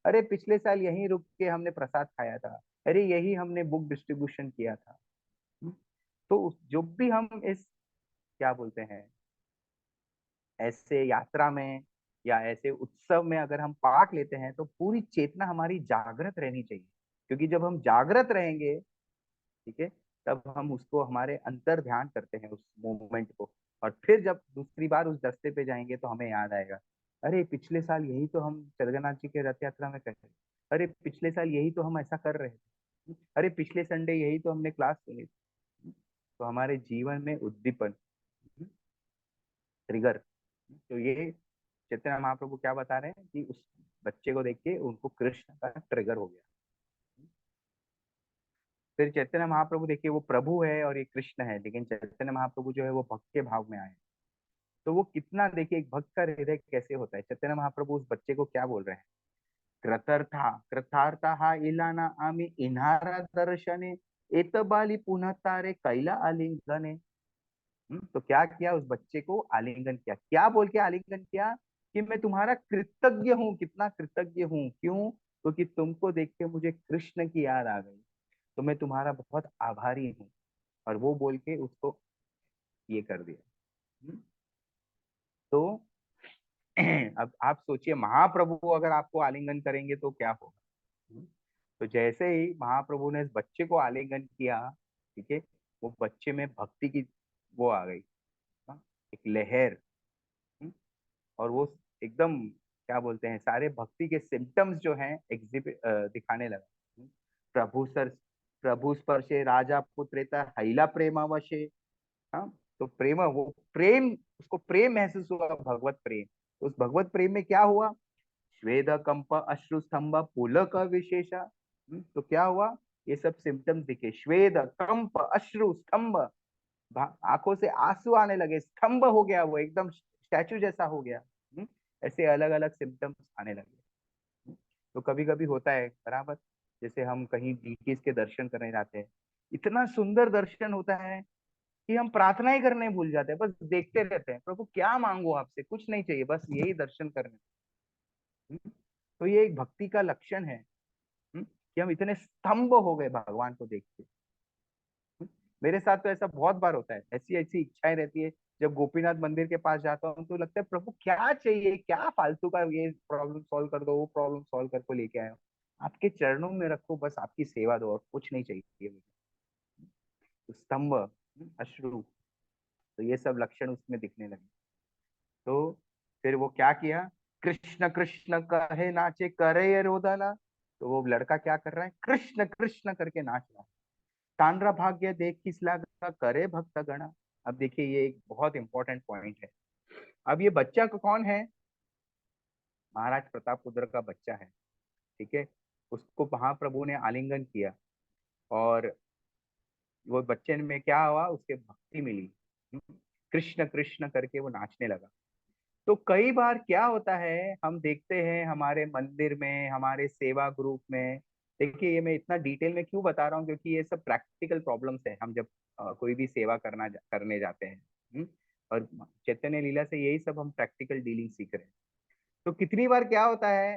अरे पिछले साल यहीं रुक के हमने प्रसाद खाया था, अरे यही हमने बुक डिस्ट्रीब्यूशन किया था। तो जो भी हम इस, क्या बोलते हैं, ऐसे यात्रा में या ऐसे उत्सव में अगर हम पार्ट लेते हैं, तो पूरी चेतना हमारी जागृत रहनी चाहिए। क्योंकि जब हम जागृत रहेंगे, ठीक है, तब हम उसको हमारे अंतर ध्यान करते हैं उस मोमेंट को, और फिर जब दूसरी बार उस रास्ते पे जाएंगे तो हमें याद आएगा, अरे पिछले साल यही तो हम जगन्नाथ जी के रथ यात्रा में करते, अरे पिछले साल यही तो हम ऐसा कर रहे थे, अरे पिछले संडे यही तो हमने क्लास सुनी थी। तो हमारे जीवन में उद्दीपन, ट्रिगर। तो ये चैतन्य महाप्रभु क्या बता रहे हैं कि उस बच्चे को देख के उनको कृष्ण का ट्रिगर हो गया। फिर चैतन्य महाप्रभु देखिए, वो प्रभु है और ये कृष्ण है, लेकिन चैतन्य महाप्रभु जो है वो भक्त के भाव में आए। तो वो कितना, देखिए एक भक्त का हृदय कैसे होता है। चैतन्य महाप्रभु उस बच्चे को क्या बोल रहे हैं, कृतर्था कृतार्था हा इलाना आमी इन्हारा दर्शने, एत बाली पुनः तारे कैला आलिंगने। तो क्या किया, उस बच्चे को आलिंगन किया, क्या बोल के आलिंगन किया, कि मैं तुम्हारा कृतज्ञ हूँ, कितना कृतज्ञ हूँ, क्यों, क्योंकि तुमको देख के मुझे कृष्ण की याद आ गई, तो मैं तुम्हारा बहुत आभारी हूँ। और वो बोल के उसको ये कर दिया। तो अब आप सोचिए, महाप्रभु अगर आपको आलिंगन करेंगे तो क्या होगा। तो जैसे ही महाप्रभु ने इस बच्चे को आलिंगन किया, ठीक है, वो बच्चे में भक्ति की वो आ गई, हाँ, एक लहर। और वो एकदम, क्या बोलते हैं, सारे भक्ति के सिम्टम्स जो हैं एग्जिबिट दिखाने लगा। प्रभु सर, प्रभु स्पर्शे राजा पुत्रेता हैला प्रेमावशे। हाँ, तो प्रेम, वो प्रेम, उसको प्रेम महसूस हुआ, भगवत प्रेम। तो उस भगवत प्रेम में क्या हुआ, श्वेद कंप अश्रु स्तंभ पुलक विशेषा। तो क्या हुआ ये सब सिम्टम्स दिखे, श्वेद, कंप, अश्रु, स्तंभ, आंखों से आंसू आने लगे, स्तंभ हो गया, वो एकदम स्टैचू जैसा हो गया। ऐसे अलग अलग सिम्टम्स आने लगे। तो कभी कभी होता है बराबर, जैसे हम कहीं डीटीज के दर्शन करने जाते हैं, इतना सुंदर दर्शन होता है कि हम प्रार्थना ही करने भूल जाते हैं, बस देखते रहते हैं, प्रभु क्या मांगो आपसे, कुछ नहीं चाहिए, बस यही दर्शन करने। तो ये एक भक्ति का लक्षण है कि हम इतने स्तंभ हो गए भगवान को देख के। मेरे साथ तो ऐसा बहुत बार होता है, ऐसी ऐसी इच्छाएं रहती है, जब गोपीनाथ मंदिर के पास जाता हूँ तो लगता है प्रभु क्या चाहिए, क्या फालतू का, ये प्रॉब्लम सॉल्व कर दो, वो प्रॉब्लम सॉल्व करके लेके आए हो, आपके चरणों में रखो, बस आपकी सेवा दो और कुछ नहीं चाहिए मुझे। तो स्तंभ, अश्रु, तो ये सब लक्षण उसमें दिखने लगे। तो फिर वो क्या किया, कृष्ण कृष्ण कहे नाचे करे ये रोदना। तो वो लड़का क्या कर रहा है, कृष्ण कृष्ण करके नाच रहा है। तांड्रा भाग्य देख किस लागा करे भक्त गणा। अब देखिए ये एक बहुत इंपॉर्टेंट पॉइंट है। अब ये बच्चा कौन है, महाराज प्रतापरुद्र का बच्चा है, ठीक है। उसको महाप्रभु ने आलिंगन किया और वो बच्चे में क्या हुआ, उसके भक्ति मिली, कृष्ण कृष्ण करके वो नाचने लगा। तो कई बार क्या होता है, हम देखते हैं हमारे मंदिर में, हमारे सेवा ग्रुप में, देखिए ये मैं इतना डिटेल में क्यों बता रहा हूँ, क्योंकि ये सब प्रैक्टिकल प्रॉब्लम्स है। हम जब कोई भी सेवा करने जाते हैं, और चैतन्य लीला से यही सब हम प्रैक्टिकल डीलिंग सीख रहे हैं। तो कितनी बार क्या होता है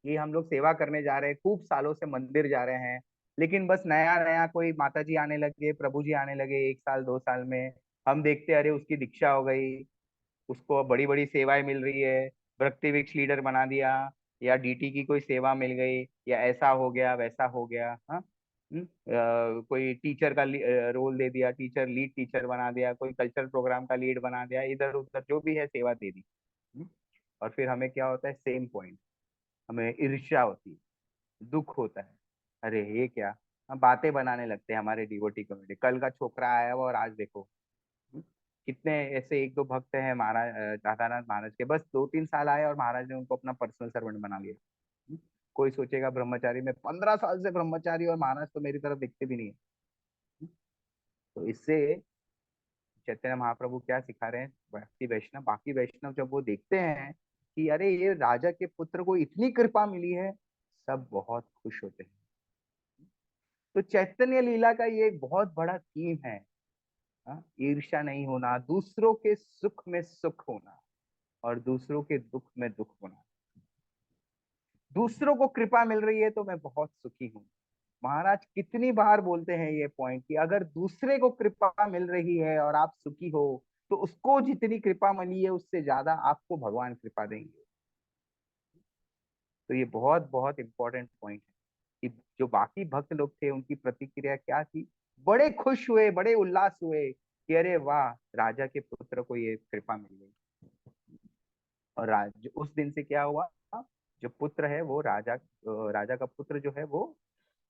कि हम लोग सेवा करने जा रहे हैं, खूब सालों से मंदिर जा रहे हैं, लेकिन बस नया नया कोई माता जी आने लगे, प्रभु जी आने लगे, 1 साल 2 साल में हम देखते अरे उसकी दीक्षा हो गई, उसको बड़ी बड़ी सेवाएं मिल रही है, भक्ति वृक्ष लीडर बना दिया, या डीटी की कोई सेवा मिल गई, या ऐसा हो गया वैसा हो गया, हाँ। कोई टीचर का रोल दे दिया, टीचर लीड टीचर बना दिया, कोई कल्चरल प्रोग्राम का लीड बना दिया, इधर उधर जो भी है सेवा दे दी। और फिर हमें क्या होता है, सेम पॉइंट, हमें ईर्ष्या होती है, दुख होता है, अरे ये क्या, हम बातें बनाने लगते हैं हमारे डिवोटी कम्युनिटी, कल का छोकरा आया हुआ और आज देखो। हम्म, कितने ऐसे 1 2 भक्त हैं महाराज दादानाथ महाराज के, बस 2 3 साल आए और महाराज ने उनको अपना पर्सनल सर्वेंट बना लिया। कोई सोचेगा ब्रह्मचारी में 15 साल से ब्रह्मचारी, और महाराज तो मेरी तरफ दिखते भी नहीं है। तो इससे चैतन्य महाप्रभु क्या सिखा रहे हैं, भक्ति वैष्णव, बाकी वैष्णव जब वो देखते हैं कि अरे ये राजा के पुत्र को इतनी कृपा मिली है, सब बहुत खुश होते हैं। तो चैतन्य लीला का ये एक बहुत बड़ा थीम है, ईर्ष्या नहीं होना, दूसरों के सुख में सुख होना और दूसरों के दुख में दुख होना। दूसरों को कृपा मिल रही है तो मैं बहुत सुखी हूँ। महाराज कितनी बार बोलते हैं ये पॉइंट कि अगर दूसरे को कृपा मिल रही है और आप सुखी हो, तो उसको जितनी कृपा मिली है उससे ज्यादा आपको भगवान कृपा देंगे। तो ये बहुत बहुत इंपॉर्टेंट पॉइंट है कि जो बाकी भक्त लोग थे उनकी प्रतिक्रिया क्या थी, बड़े खुश हुए, बड़े उल्लास हुए कि अरे वाह, राजा के पुत्र को ये कृपा मिल गई। और उस दिन से क्या हुआ, जो पुत्र है वो राजा का पुत्र जो है वो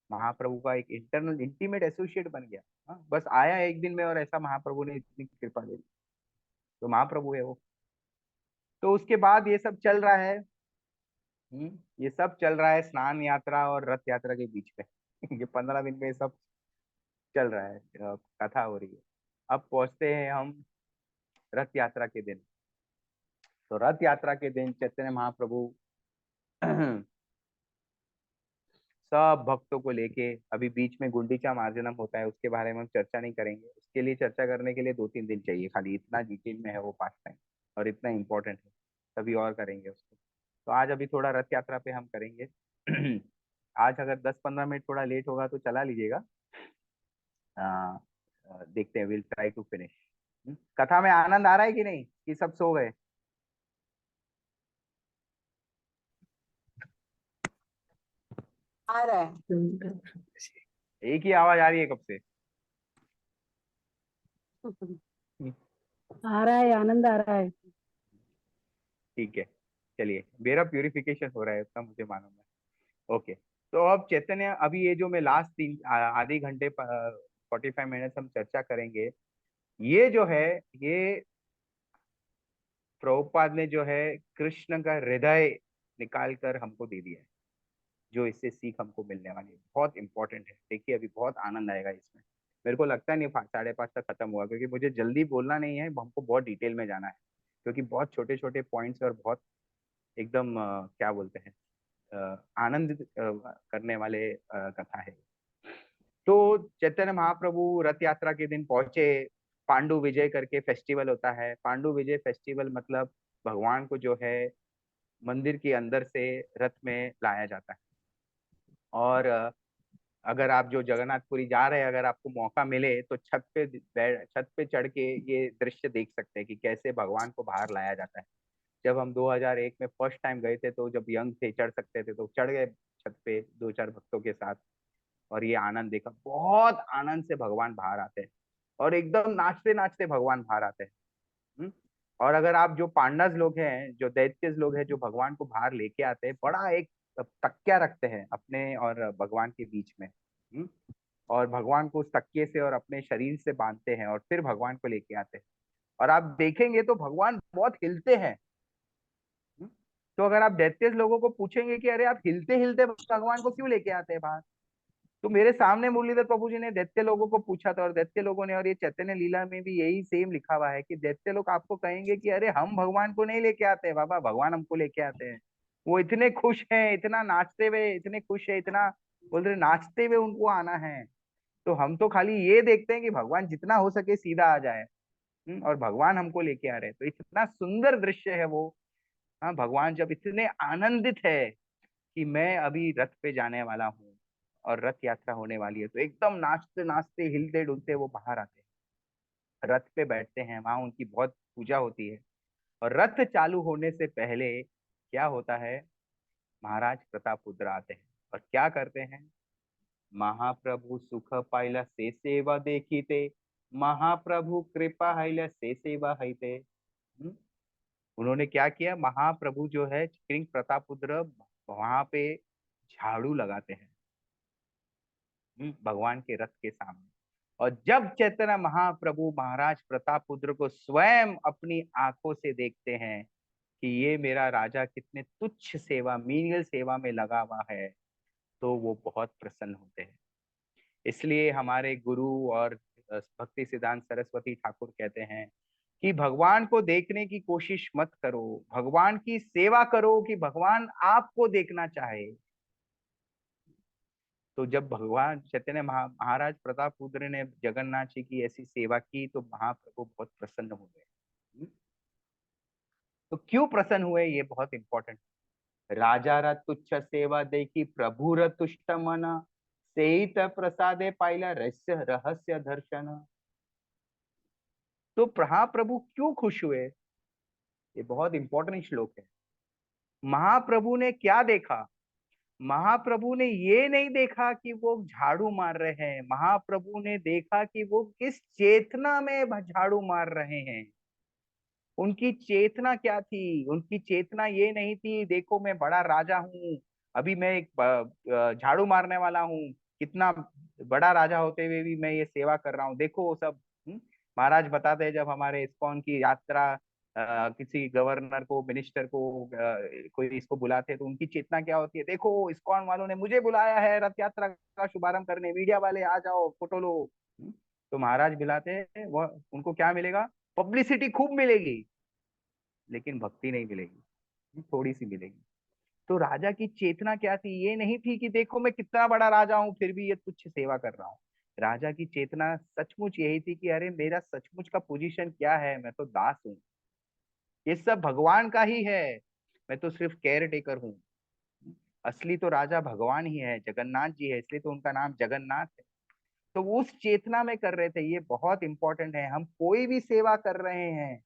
महाप्रभु का एक इंटरनल इंटीमेट एसोसिएट बन गया। बस आया एक दिन में और ऐसा महाप्रभु ने इतनी कृपा दे दी, तो महाप्रभु है वो। तो उसके बाद ये सब चल रहा है, ये सब चल रहा है स्नान यात्रा और रथ यात्रा के बीच में। ये 15 दिन में ये सब चल रहा है, कथा हो रही है। अब पहुंचते हैं हम रथ यात्रा के दिन। तो रथ यात्रा के दिन चैतन्य महाप्रभु सब भक्तों को लेके, अभी बीच में गुंडीचा मार्जनम होता है, उसके बारे में हम चर्चा नहीं करेंगे, उसके लिए चर्चा करने के लिए 2 3 दिन चाहिए खाली, इतना डिटेल में है वो पास टाइम और इतना इम्पोर्टेंट है, तभी और करेंगे उसको। तो आज अभी थोड़ा रथ यात्रा पे हम करेंगे। आज अगर 10 15 मिनट थोड़ा लेट होगा तो चला लीजिएगा। देखते हैं, विल ट्राई टू फिनिश। कथा में आनंद आ रहा है कि नहीं, कि सब सो गए? आ रहा है। एक ही आवाज आ रही है कब से? आ रहा है, आनंद आ रहा है। ठीक है, चलिए, मेरा प्यूरिफिकेशन हो रहा है उतना मुझे मालूम है। ओके, तो अब चैतन्य, अभी ये जो मैं लास्ट आधे घंटे 45 मिनट हम चर्चा करेंगे, ये जो है, ये प्रभुपाद ने जो है कृष्ण का हृदय निकाल कर हमको दे दिया है। जो इससे सीख हमको मिलने वाली है, बहुत इंपॉर्टेंट है। देखिए अभी बहुत आनंद आएगा इसमें। मेरे को लगता नहीं 5:30 तक खत्म हुआ, क्योंकि मुझे जल्दी बोलना नहीं है, हमको बहुत डिटेल में जाना है, क्योंकि बहुत छोटे छोटे पॉइंट्स और बहुत एकदम क्या बोलते हैं, आनंदित करने वाले कथा है। तो चैतन्य महाप्रभु रथ यात्रा के दिन पहुंचे। पांडु विजय करके फेस्टिवल होता है। पांडु विजय फेस्टिवल मतलब भगवान को जो है मंदिर के अंदर से रथ में लाया जाता है। और अगर आप जो जगन्नाथपुरी जा रहे हैं, अगर आपको मौका मिले तो छत पे चढ़ के ये दृश्य देख सकते हैं कि कैसे भगवान को बाहर लाया जाता है। जब हम 2001 में फर्स्ट टाइम गए थे, तो जब यंग थे, चढ़ सकते थे, तो चढ़ गए छत पे दो चार भक्तों के साथ, और ये आनंद देखा। बहुत आनंद से भगवान बाहर आते हैं, और एकदम नाचते नाचते भगवान बाहर आते हैं। हम्म? और अगर आप जो पांडस लोग हैं, जो दैत्य लोग हैं, जो भगवान को बाहर लेके आते हैं, बड़ा एक तकिया रखते हैं अपने और भगवान के बीच में। और भगवान को उस तकिए से और अपने शरीर से बांधते हैं, और फिर भगवान को लेके आते हैं। और आप देखेंगे तो भगवान बहुत हिलते हैं। हम्म? तो अगर आप दैत्य लोगों को पूछेंगे कि अरे आप हिलते हिलते भगवान को क्यों लेके आते हैं बाहर, तो मेरे सामने मुरलीधर प्रभु जी ने दैत्य लोगों को पूछा था, और दैत्य लोगों ने, और ये चैतन्य लीला में भी यही सेम लिखा हुआ है कि दैत्य लोग आपको कहेंगे कि अरे हम भगवान को नहीं लेके आते हैं बाबा, भगवान हमको लेके आते हैं। वो इतने खुश हैं, इतना नाचते हुए इतने खुश है, इतना बोल रहे नाचते हुए उनको आना है। तो हम तो खाली ये देखते हैं कि भगवान जितना हो सके सीधा आ जाए। और भगवान हमको लेके आ रहे हैं, तो इतना सुंदर दृश्य है वो। हाँ, भगवान जब इतने आनंदित है कि मैं अभी रथ पे जाने वाला हूँ और रथ यात्रा होने वाली है, तो एकदम नाचते नाचते हिलते डुलते वो बाहर आते हैं, रथ पे बैठते हैं, वहां उनकी बहुत पूजा होती है। और रथ चालू होने से पहले क्या होता है, महाराज प्रताप रुद्र आते हैं और क्या करते हैं, महाप्रभु सुख पाइला से सेवा देखीते, महाप्रभु कृपा हैला से सेवा हैते। हम्म? उन्होंने क्या किया, महाप्रभु जो है किंग प्रतापरुद्र वहां पे झाड़ू लगाते हैं भगवान के रथ के सामने। और जब चैतन्य महाप्रभु महाराज प्रतापरुद्र को स्वयं अपनी आंखों से देखते हैं कि ये मेरा राजा कितने तुच्छ सेवा, मीनियल सेवा में लगा हुआ है, तो वो बहुत प्रसन्न होते हैं। इसलिए हमारे गुरु और भक्ति सिद्धांत सरस्वती ठाकुर कहते हैं कि भगवान को देखने की कोशिश मत करो, भगवान की सेवा करो कि भगवान आपको देखना चाहे। तो जब भगवान चैतन्य महाराज प्रताप रुद्र ने जगन्नाथ जी की ऐसी सेवा की, तो महाप्रभु बहुत प्रसन्न हो गए। तो क्यों प्रसन्न हुए, ये बहुत इंपॉर्टेंट। राजा रा तुच्छ सेवा देखी प्रभु र तुष्ट मना, सेहित प्रसादे पाइला रहस्य रहस्य दर्शन। तो महाप्रभु क्यों खुश हुए, ये बहुत इंपॉर्टेंट श्लोक है। महाप्रभु ने क्या देखा, महाप्रभु ने ये नहीं देखा कि वो झाड़ू मार रहे हैं, महाप्रभु ने देखा कि वो किस चेतना में झाड़ू मार रहे हैं। उनकी चेतना क्या थी, उनकी चेतना ये नहीं थी देखो मैं बड़ा राजा हूँ, अभी मैं एक झाड़ू मारने वाला हूँ, कितना बड़ा राजा होते हुए भी मैं ये सेवा कर रहा हूँ, देखो वो सब। महाराज बताते हैं जब हमारे इस्कॉन की यात्रा किसी गवर्नर को, मिनिस्टर को, कोई इसको बुलाते हैं, तो उनकी चेतना क्या होती है, देखो इस्कॉन वालों ने मुझे बुलाया है रथ यात्रा का शुभारंभ करने, मीडिया वाले आ जाओ फोटो लो। तो महाराज बुलाते हैं, वह उनको क्या मिलेगा, पब्लिसिटी खूब मिलेगी, लेकिन भक्ति नहीं मिलेगी, थोड़ी सी मिलेगी। तो राजा की चेतना क्या थी, ये नहीं थी कि देखो मैं कितना बड़ा राजा हूं फिर भी ये तुच्छ सेवा कर रहा हूँ। राजा की चेतना सचमुच यही थी कि अरे मेरा सचमुच का पोजीशन क्या है, मैं तो दास हूँ, ये सब भगवान का ही है, मैं तो सिर्फ केयर टेकर हूँ। असली तो राजा भगवान ही है, जगन्नाथ जी है, इसलिए तो उनका नाम जगन्नाथ है। तो वो उस चेतना में कर रहे थे, ये बहुत इंपॉर्टेंट है। हम कोई भी सेवा कर रहे हैं,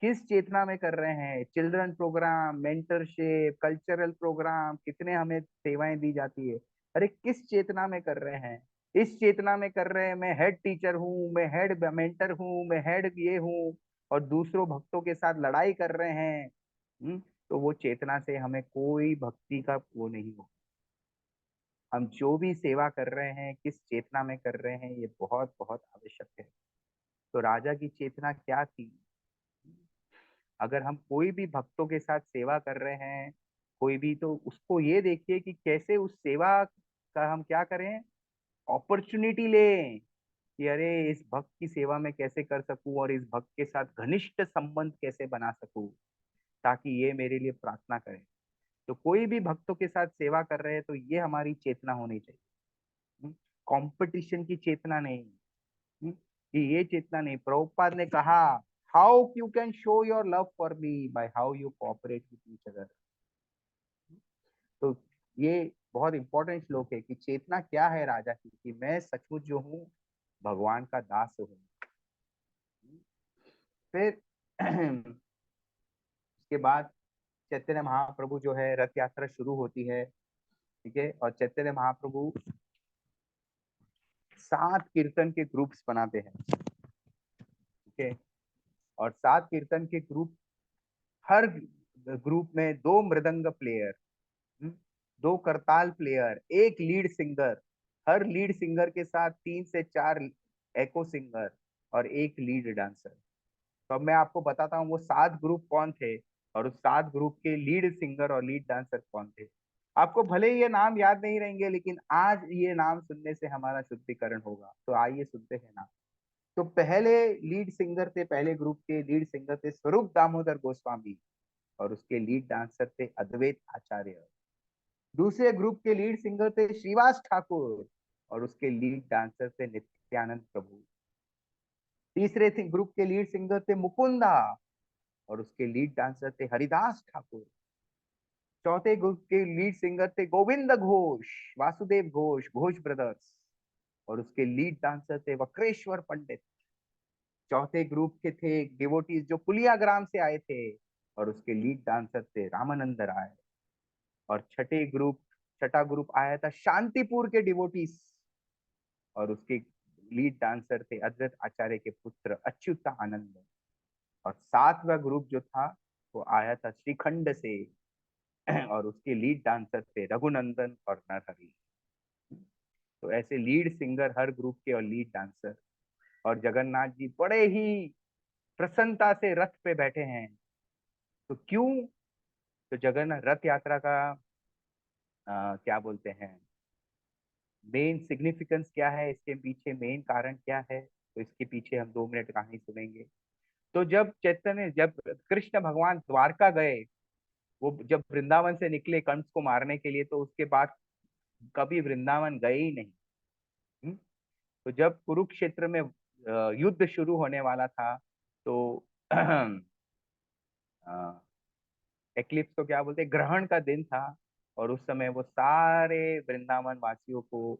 किस चेतना में कर रहे हैं, children programme, mentorship, cultural programme, कितने हमें सेवाएं दी जाती है, अरे किस चेतना में कर रहे हैं। इस चेतना में कर रहे हैं मैं हेड टीचर हूँ, मैं हेड मेंटर हूँ, मैं हेड ये हूँ, और दूसरों भक्तों के साथ लड़ाई कर रहे हैं। तो वो चेतना से हमें कोई भक्ति का वो नहीं हो। हम जो भी सेवा कर रहे हैं किस चेतना में कर रहे हैं, ये बहुत बहुत आवश्यक है। तो राजा की चेतना क्या थी, अगर हम कोई भी भक्तों के साथ सेवा कर रहे हैं, कोई भी, तो उसको ये देखिए कि कैसे उस सेवा का हम क्या करें, अपॉर्चुनिटी लें कि अरे इस भक्त की सेवा में कैसे कर सकूं और इस भक्त के साथ घनिष्ठ संबंध कैसे बना सकूं ताकि ये मेरे लिए प्रार्थना करे। तो कोई भी भक्तों के साथ सेवा कर रहे हैं तो ये हमारी चेतना होनी चाहिए, कंपटीशन की चेतना नहीं। कि ये चेतना नहीं। प्रभुपाद ने कहा, how you can show your love for me by how you cooperate with each other. तो ये बहुत इंपॉर्टेंट श्लोक है कि चेतना क्या है राजा की, कि मैं सचमुच जो हूँ भगवान का दास हूँ। फिर उसके बाद चैतन्य महाप्रभु जो है रथ यात्रा शुरू होती है, ठीक है। और चैतन्य महाप्रभु 7 कीर्तन के ग्रुप्स बनाते हैं, ठीक है। और 7 कीर्तन के ग्रुप, हर ग्रुप में 2 मृदंग प्लेयर, 2 करताल प्लेयर, 1 लीड सिंगर, हर लीड सिंगर के साथ 3 से 4 एको सिंगर और 1 लीड डांसर। तो अब मैं आपको बताता हूँ वो 7 ग्रुप कौन थे और उस 7 ग्रुप के लीड सिंगर और लीड डांसर कौन थे। आपको भले ही ये नाम याद नहीं रहेंगे, लेकिन आज ये नाम सुनने से हमारा शुद्धिकरण होगा। तो आइए सुनते हैं नाम। तो पहले लीड सिंगर थे, पहले ग्रुप के लीड सिंगर थे स्वरूप दामोदर गोस्वामी और उसके लीड डांसर थे अद्वैत आचार्य। दूसरे ग्रुप के लीड सिंगर थे श्रीवास ठाकुर और उसके लीड डांसर थे नित्यानंद प्रभु। तीसरे ग्रुप के लीड सिंगर थे मुकुंदा और उसके लीड डांसर थे हरिदास ठाकुर। चौथे ग्रुप के लीड सिंगर थे गोविंद घोष, वासुदेव घोष, घोष ब्रदर्स और उसके लीड डांसर थे वक्रेश्वर पंडित। चौथे ग्रुप के थे डिवोटीज जो पुलिया ग्राम से आए थे और उसके लीड डांसर थे रामानंद राय। और छठा ग्रुप आया था शांतिपुर के डिवोटीज और उसके लीड डांसर थे अद्वैत आचार्य के पुत्र अच्युत आनंद। और 7वां ग्रुप जो था वो आया था श्रीखंड से और उसके लीड डांसर थे रघुनंदन और नरहरि। तो ऐसे लीड सिंगर हर ग्रुप के और लीड डांसर। और जगन्नाथ जी बड़े ही प्रसन्नता से रथ पे बैठे हैं। तो क्यों? तो जगन्नाथ रथ यात्रा का क्या बोलते हैं, मेन सिग्निफिकेंस क्या है, इसके पीछे मेन कारण क्या है, तो इसके पीछे हम 2 मिनट कहानी सुनेंगे। तो जब कृष्ण भगवान द्वारका गए, वो जब वृंदावन से निकले कंस को मारने के लिए, तो उसके बाद कभी वृंदावन गए ही नहीं। तो जब कुरुक्षेत्र में युद्ध शुरू होने वाला था, तो एक्लिप्स को क्या बोलते हैं, ग्रहण का दिन था। और उस समय वो सारे वृंदावन वासियों को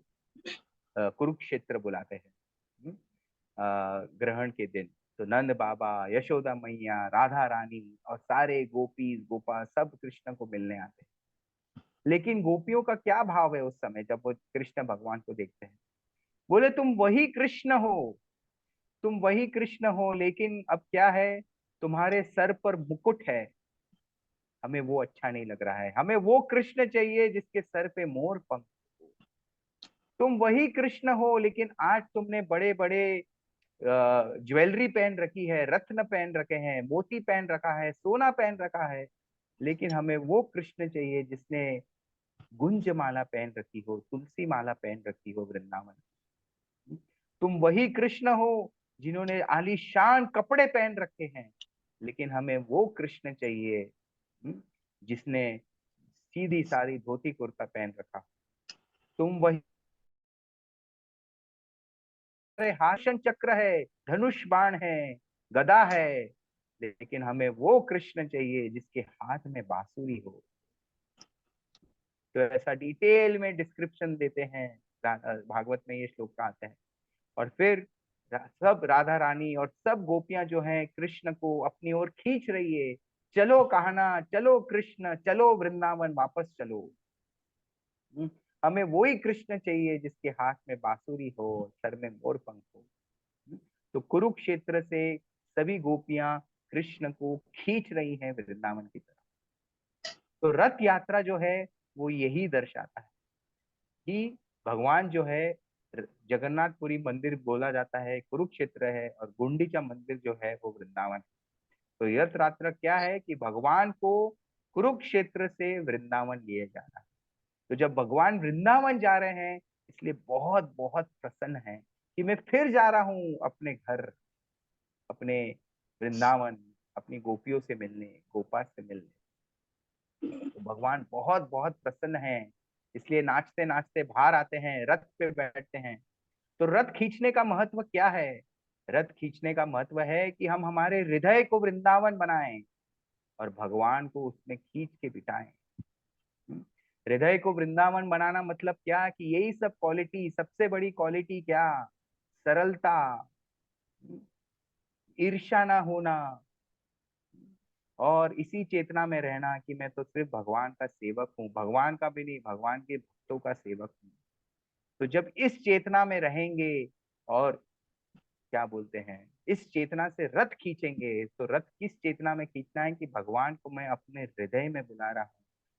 कुरुक्षेत्र बुलाते हैं ग्रहण के दिन। तो नंद बाबा, यशोदा मैया, राधा रानी और सारे गोपीज गोपाल सब कृष्ण को मिलने आते हैं। लेकिन गोपियों का क्या भाव है उस समय जब वो कृष्ण भगवान को देखते हैं? बोले तुम वही कृष्ण हो, तुम वही कृष्ण हो, लेकिन अब क्या है, तुम्हारे सर पर मुकुट है, हमें वो अच्छा नहीं लग रहा है, हमें वो कृष्ण चाहिए जिसके सर पे मोर पंख हो। तुम वही कृष्ण हो, लेकिन आज तुमने बड़े बड़े ज्वेलरी पहन रखी है, रत्न पहन रखे हैं, मोती पहन रखा है, सोना पहन रखा है, लेकिन हमें वो कृष्ण चाहिए जिसने गुंज माला पहन रखी हो, तुलसी माला पहन रखी हो वृंदावन। तुम वही कृष्ण हो जिन्होंने आलीशान कपड़े पहन रखे हैं, लेकिन हमें वो कृष्ण चाहिए जिसने सीधी सादी धोती कुर्ता पहन रखा। तुम वही हासन चक्र है, धनुष बाण है, गदा है, लेकिन हमें वो कृष्ण चाहिए जिसके हाथ में बांसुरी हो। तो ऐसा डिटेल में डिस्क्रिप्शन देते हैं भागवत में, ये श्लोक आते हैं। और फिर सब राधा रानी और सब गोपियां जो हैं कृष्ण को अपनी ओर खींच रही है, चलो कहना, चलो कृष्ण, चलो वृंदावन वापस चलो। हमें वही कृष्ण चाहिए जिसके हाथ में बांसुरी हो, सर में मोर पंख हो। तो कुरुक्षेत्र से सभी गोपियां कृष्ण को खींच रही हैं वृंदावन की तरफ। तो रथ यात्रा जो है वो यही दर्शाता है कि भगवान जो है, जगन्नाथपुरी मंदिर बोला जाता है कुरुक्षेत्र है और गुंडीचा मंदिर जो है वो वृंदावन। तो यथ यात्रा क्या है कि भगवान को कुरुक्षेत्र से वृंदावन लिए जा रहा है। तो जब भगवान वृंदावन जा रहे हैं, इसलिए बहुत बहुत प्रसन्न है कि मैं फिर जा रहा हूँ अपने घर, अपने वृंदावन, अपनी गोपियों से मिलने, गोपा से मिलने। तो भगवान बहुत बहुत प्रसन्न है, इसलिए नाचते नाचते बाहर आते हैं, रथ पे बैठते हैं। तो रथ खींचने का महत्व क्या है? रथ खींचने का महत्व है कि हम हमारे हृदय को वृंदावन बनाएं और भगवान को उसमें खींच के बिठाएं। हृदय को वृंदावन बनाना मतलब क्या कि यही सब क्वालिटी, सबसे बड़ी क्वालिटी क्या? सरलता, ईर्ष्या ना होना, और इसी चेतना में रहना कि मैं तो सिर्फ भगवान का सेवक हूँ, भगवान का भी नहीं, भगवान के भक्तों का सेवक हूँ। तो जब इस चेतना में रहेंगे और क्या बोलते हैं, इस चेतना से रथ खींचेंगे, तो रथ किस चेतना में खींचना है कि भगवान को मैं अपने हृदय में बुला रहा हूँ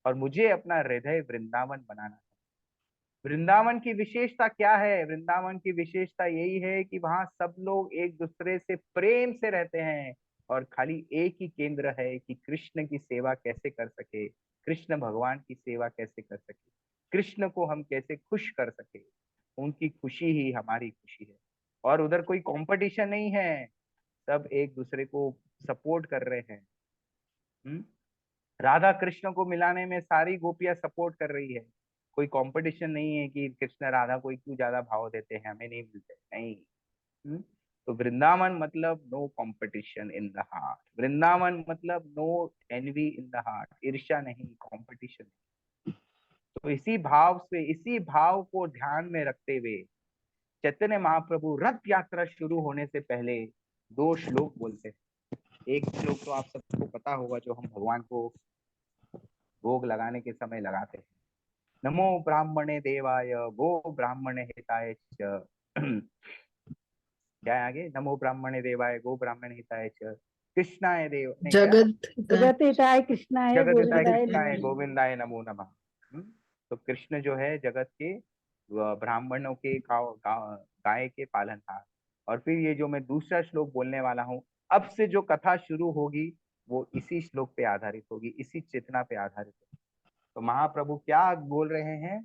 और मुझे अपना हृदय वृंदावन बनाना है। वृंदावन की विशेषता क्या है? वृंदावन की विशेषता यही है कि वहां सब लोग एक दूसरे से प्रेम से रहते हैं और खाली एक ही केंद्र है कि कृष्ण की सेवा कैसे कर सके, कृष्ण भगवान की सेवा कैसे कर सके, कृष्ण को हम कैसे खुश कर सके। उनकी खुशी ही हमारी खुशी है और उधर कोई कंपटीशन नहीं है, सब एक दूसरे को सपोर्ट कर रहे हैं। हम्म? राधा कृष्ण को मिलाने में सारी गोपियां सपोर्ट कर रही है, कोई कंपटीशन नहीं है कि कृष्ण राधा को क्यों ज्यादा भाव देते हैं, हमें नहीं मिलते, नहीं। हम्म? तो वृंदावन मतलब no competition in the heart, Vrindavan मतलब no envy in the heart, ईर्ष्या नहीं, कंपटीशन। तो इसी भाव से, इसी भाव को ध्यान में रखते हुए चैतन्य महाप्रभु रथ यात्रा शुरू होने से पहले दो श्लोक बोलते हैं। एक श्लोक तो आप सबको पता होगा, जो हम भगवान को भोग लगाने के समय लगाते हैं। नमो ब्राह्मणे देवाय गो ब्राह्मणे हिताय च। क्या है आगे? नमो ब्राह्मणे देवाय गो ब्राह्मणे हिताय च, कृष्णाय देव, नहीं क्या, जगत हिताय। जगत हिताय कृष्णाय जगत हिताय गोविंदाय कृष्णाय नमः। गोविंदाय नमो नमः। तो कृष्ण जो है जगत के ब्राह्मणों के गाय के पालनहार। और फिर ये जो मैं दूसरा श्लोक बोलने वाला हूँ, अब से जो कथा शुरू होगी वो इसी श्लोक पे आधारित होगी, इसी चेतना पे आधारित होगी। तो महाप्रभु क्या बोल रहे हैं?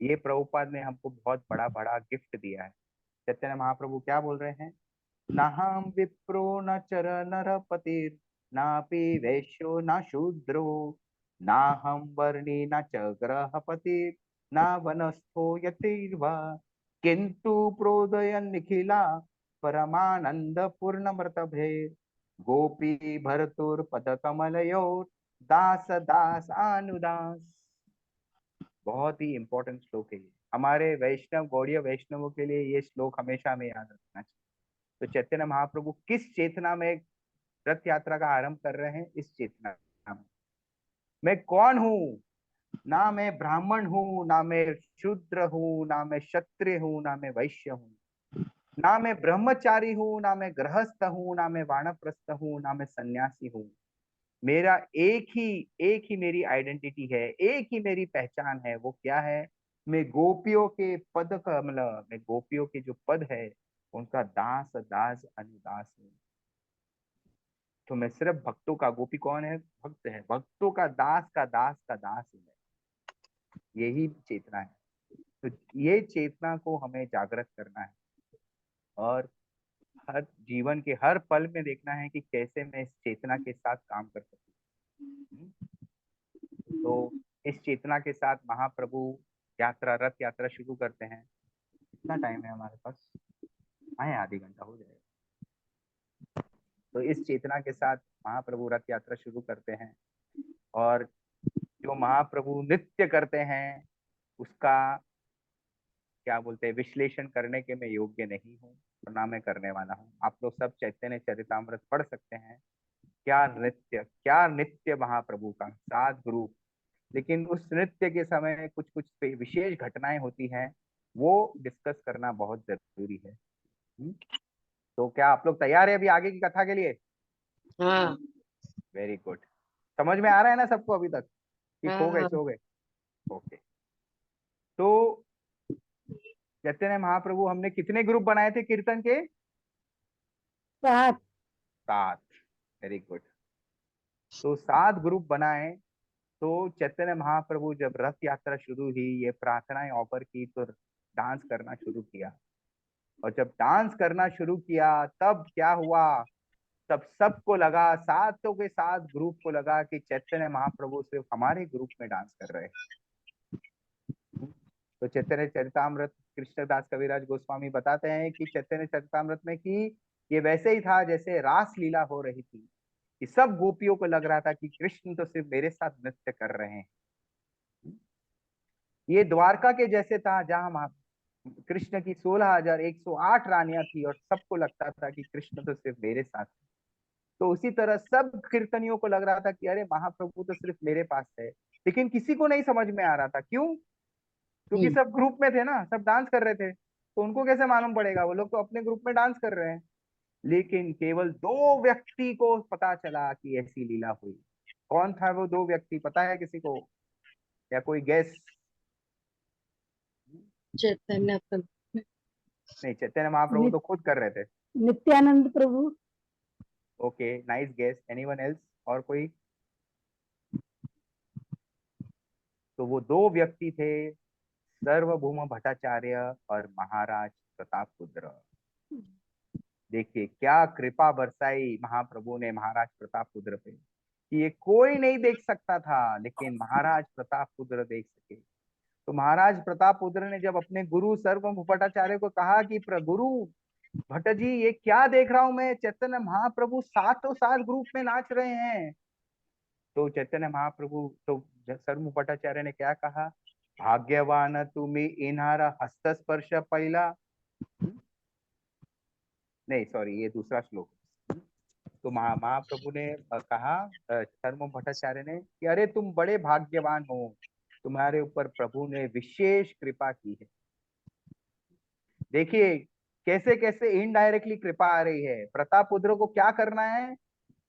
ये प्रभुपाद ने हमको बहुत बड़ा बड़ा गिफ्ट दिया है। चैतन्य महाप्रभु क्या बोल रहे हैं? नाहम विप्रो न चर नरपतिर, नापि वैश्यो न शूद्रो, नाहम वर्णी न च ग्रहपति, न वनस्थो यतिर्वा, किंतु प्रोदयन निखिला परमानंद पूर्णमृतभे, गोपी भरतुर पद कमलयो, दास दास अनुदास। बहुत ही इंपॉर्टेंट श्लोक है ये, हमारे वैष्णव गौड़ीय वैष्णवों के लिए ये श्लोक हमेशा हमें याद रखना चाहिए। तो चैतन्य महाप्रभु किस चेतना में रथ यात्रा का आरंभ कर रहे हैं? इस चेतना में मैं कौन हूँ? ना मैं ब्राह्मण हूँ, ना मैं शूद्र हूँ, ना मैं क्षत्रिय हूँ, ना मैं वैश्य हूँ, ना मैं ब्रह्मचारी हूँ, ना मैं गृहस्थ हूँ, ना मैं वानप्रस्थ हूँ, ना मैं सन्यासी हूँ। मेरा एक ही मेरी आइडेंटिटी है, एक ही मेरी पहचान है। वो क्या है? मैं गोपियों के पद कमल, मैं गोपियों के जो पद है उनका दास दास अनुदास हूँ। तो मैं सिर्फ भक्तों का, गोपी कौन है? भक्त है, भक्तों का दास का दास का दास हूँ मैं। यही चेतना है। तो ये चेतना को हमें जागृत करना है और हर जीवन के हर पल में देखना है कि कैसे मैं इस चेतना के साथ काम कर सकूं। तो इस चेतना के साथ महाप्रभु यात्रा, रथ यात्रा शुरू करते हैं। कितना टाइम है हमारे पास? आए, आधी घंटा हो जाएगा। तो इस चेतना के साथ महाप्रभु रथ यात्रा शुरू करते हैं और जो महाप्रभु नृत्य करते हैं उसका क्या बोलते हैं, विश्लेषण करने के मैं योग्य नहीं हूँ और ना मैं करने वाला हूँ। आप लोग सब चैतन्य चरितामृत पढ़ सकते हैं। क्या नृत्य महाप्रभु का, 7 ग्रुप। लेकिन उस नृत्य के समय कुछ कुछ विशेष घटनाएं होती हैं, वो डिस्कस करना बहुत जरूरी है। तो क्या आप लोग तैयार है अभी आगे की कथा के लिए? हाँ वेरी गुड। समझ में आ रहा है ना सबको अभी तक कि हाँ खो गए, हाँ। सो गए? ओके। तो चैतन्य महाप्रभु, हमने कितने ग्रुप बनाए थे कीर्तन के? साथ 7। Very good. तो 7 ग्रुप बनाए। तो चैतन्य महाप्रभु जब रथ यात्रा शुरू हुई, ये प्रार्थनाएं ऑफर की, तो डांस करना शुरू किया। और जब डांस करना शुरू किया तब क्या हुआ, तब सबको लगा, सातों के सात ग्रुप को लगा कि चैतन्य महाप्रभु सिर्फ हमारे ग्रुप में डांस कर रहे हैं। तो चैतन्य चरितामृत कृष्णदास कविराज गोस्वामी बताते हैं कि चैतन्य चरितामृत में कि ये वैसे ही था जैसे रास लीला हो रही थी, कि सब गोपियों को लग रहा था कि कृष्ण तो सिर्फ मेरे साथ नृत्य कर रहे हैं। ये द्वारका के जैसे था, जहां कृष्ण की 16,108 रानियां थी और सबको लगता था कि कृष्ण तो सिर्फ मेरे साथ है। तो उसी तरह सब कीर्तनियों को लग रहा था कि अरे महाप्रभु तो सिर्फ मेरे पास है। लेकिन किसी को नहीं समझ में आ रहा था, क्यों? क्योंकि सब ग्रुप में थे ना, सब डांस कर रहे थे, तो उनको कैसे मालूम पड़ेगा, वो लोग तो अपने ग्रुप में डांस कर रहे हैं। लेकिन केवल 2 व्यक्ति को पता चला कि ऐसी लीला हुई। कौन था वो 2 व्यक्ति, पता है किसी को, या कोई गैस? चैतन्य प्रभु। नहीं, चैतन्य महाप्रभु तो खुद कर रहे थे। Nityananda Prabhu. Okay, nice guess. Anyone else? और कोई? तो वो 2 व्यक्ति थे, सर्वभौम भट्टाचार्य और महाराज प्रताप रुद्र। देखिए क्या कृपा बरसाई महाप्रभु ने महाराज प्रताप रुद्र पे, कि ये कोई नहीं देख सकता था लेकिन महाराज प्रताप रुद्र देख सके। तो महाराज प्रताप रुद्र ने जब अपने गुरु सर्वभौम भट्टाचार्य को कहा कि गुरु भट्ट जी, ये क्या देख रहा हूं मैं, चैतन्य महाप्रभु सातों सात ग्रुप में नाच रहे हैं। तो चैतन्य महाप्रभु, तो सर्वभौम भट्टाचार्य ने क्या कहा, भाग्यवान तुम्ही इन्हारा हस्तस्पर्श पहिला। नहीं सॉरी, ये दूसरा श्लोक। तो महाप्रभु ने कहा सर्वभौम भट्टाचार्य ने कि अरे तुम बड़े भाग्यवान हो, तुम्हारे ऊपर प्रभु ने विशेष कृपा की है। देखिए कैसे कैसे इनडायरेक्टली कृपा आ रही है। प्रताप रुद्र को क्या करना है,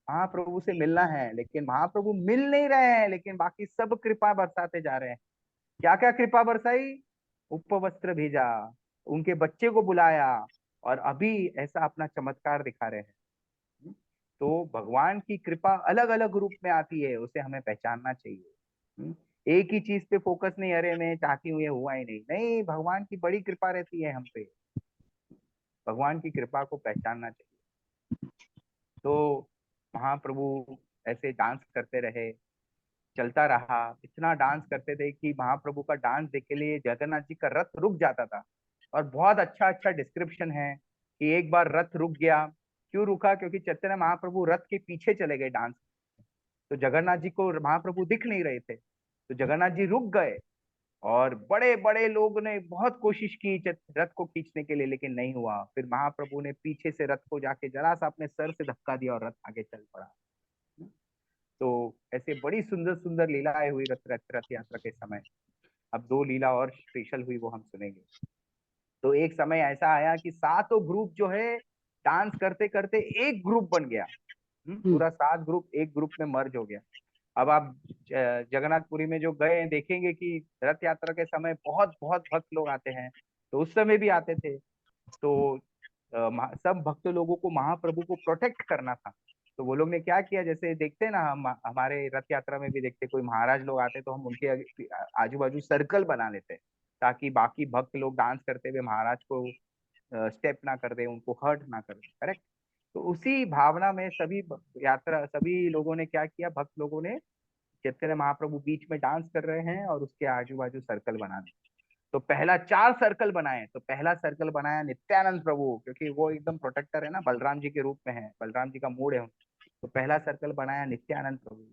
महाप्रभु से मिलना है, लेकिन महाप्रभु मिल नहीं रहे हैं, लेकिन बाकी सब कृपा बरसाते जा रहे हैं। क्या क्या कृपा बरसाई, उपवस्त्र भेजा, उनके बच्चे को बुलाया, और अभी ऐसा अपना चमत्कार दिखा रहे हैं। तो भगवान की कृपा अलग अलग रूप में आती है, उसे हमें पहचानना चाहिए। एक ही चीज पे फोकस नहीं, अरे मैं चाहती हूँ ये हुआ ही नहीं, नहीं, भगवान की बड़ी कृपा रहती है हम पे, भगवान की कृपा को पहचानना चाहिए। तो महाप्रभु ऐसे डांस करते रहे, चलता रहा, इतना डांस करते थे कि महाप्रभु का डांस देख के लिए जगन्नाथ जी का रथ रुक जाता था। और बहुत अच्छा अच्छा डिस्क्रिप्शन है कि एक बार रथ रुक गया, क्यों रुका, क्योंकि चैतन्य महाप्रभु रथ के पीछे चले गए डांस। तो जगन्नाथ जी को महाप्रभु दिख नहीं रहे थे, तो जगन्नाथ जी रुक गए। और बड़े बड़े लोग ने बहुत कोशिश की रथ को खींचने के लिए, लेकिन नहीं हुआ। फिर महाप्रभु ने पीछे से रथ को जाके जरा सा अपने सर से धक्का दिया और रथ आगे चल पड़ा। तो ऐसे बड़ी सुंदर सुंदर लीलाएं हुई रथ यात्रा के समय। अब 2 लीला और स्पेशल हुई, वो हम सुनेंगे। तो एक समय ऐसा आया कि सातों ग्रुप जो है डांस करते करते एक ग्रुप बन गया। पूरा 7 ग्रुप एक ग्रुप में मर्ज हो गया। अब आप जगन्नाथपुरी में जो गए हैं देखेंगे कि रथ यात्रा के समय बहुत बहुत भक्त लोग आते हैं, तो उस समय भी आते थे। तो सब भक्त लोगों को महाप्रभु को प्रोटेक्ट करना था। तो वो लोग ने क्या किया, जैसे देखते हैं ना, हम हमारे रथ यात्रा में भी देखते, कोई महाराज लोग आते तो हम उनके आजू बाजू सर्कल बना लेते हैं, ताकि बाकी भक्त लोग डांस करते हुए महाराज को स्टेप ना कर दे, उनको हर्ट ना कर दे। करेक्ट। तो उसी भावना में सभी लोगों ने क्या किया, भक्त लोगों ने, चैतन्य महाप्रभु बीच में डांस कर रहे हैं और उसके आजू बाजू सर्कल बना दिए। तो पहला 4 सर्कल बनाए। तो पहला सर्कल बनाया नित्यानंद प्रभु, क्योंकि वो एकदम प्रोटेक्टर है ना, बलराम जी के रूप में है, बलराम जी का मूड है। तो पहला सर्कल बनाया नित्यानंद प्रभु।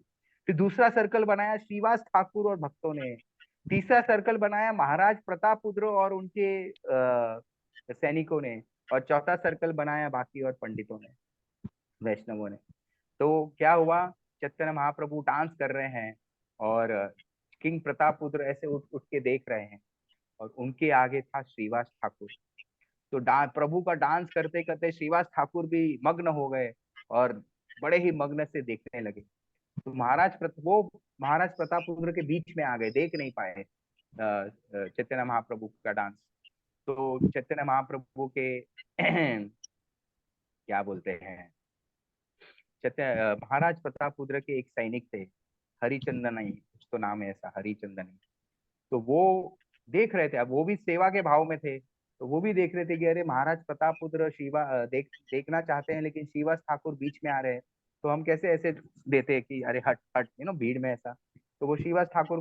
फिर दूसरा सर्कल बनाया श्रीवास ठाकुर और भक्तों ने। तीसरा सर्कल बनाया महाराज प्रताप रुद्र और उनके सैनिकों ने। और चौथा सर्कल बनाया बाकी और पंडितों ने, वैष्णवों ने। तो क्या हुआ, चैतन्य महाप्रभु डांस कर रहे हैं और किंग प्रताप रुद्र ऐसे उठ उठ के देख रहे हैं, और उनके आगे था श्रीवास ठाकुर। तो प्रभु का डांस करते करते श्रीवास ठाकुर भी मग्न हो गए और बड़े ही मग्न से देखने लगे। तो महाराज प्रताप रुद्र के बीच में आ गए, देख नहीं पाए चैतन्य महाप्रभु का डांस। तो चैतन्य महाप्रभु के क्या बोलते हैं, महाराज प्रतापरुद्र के एक सैनिक थे, हरिचंदन, कुछ तो नाम है ऐसा, हरिचंदन। तो वो देख रहे थे, अब वो भी सेवा के भाव में थे, तो वो भी देख रहे थे कि अरे महाराज प्रतापरुद्र देखना चाहते हैं, लेकिन श्रीवास ठाकुर बीच में आ रहे हैं, तो हम कैसे ऐसे देते कि अरे हट हट, भीड़ में ऐसा। तो वो श्रीवास ठाकुर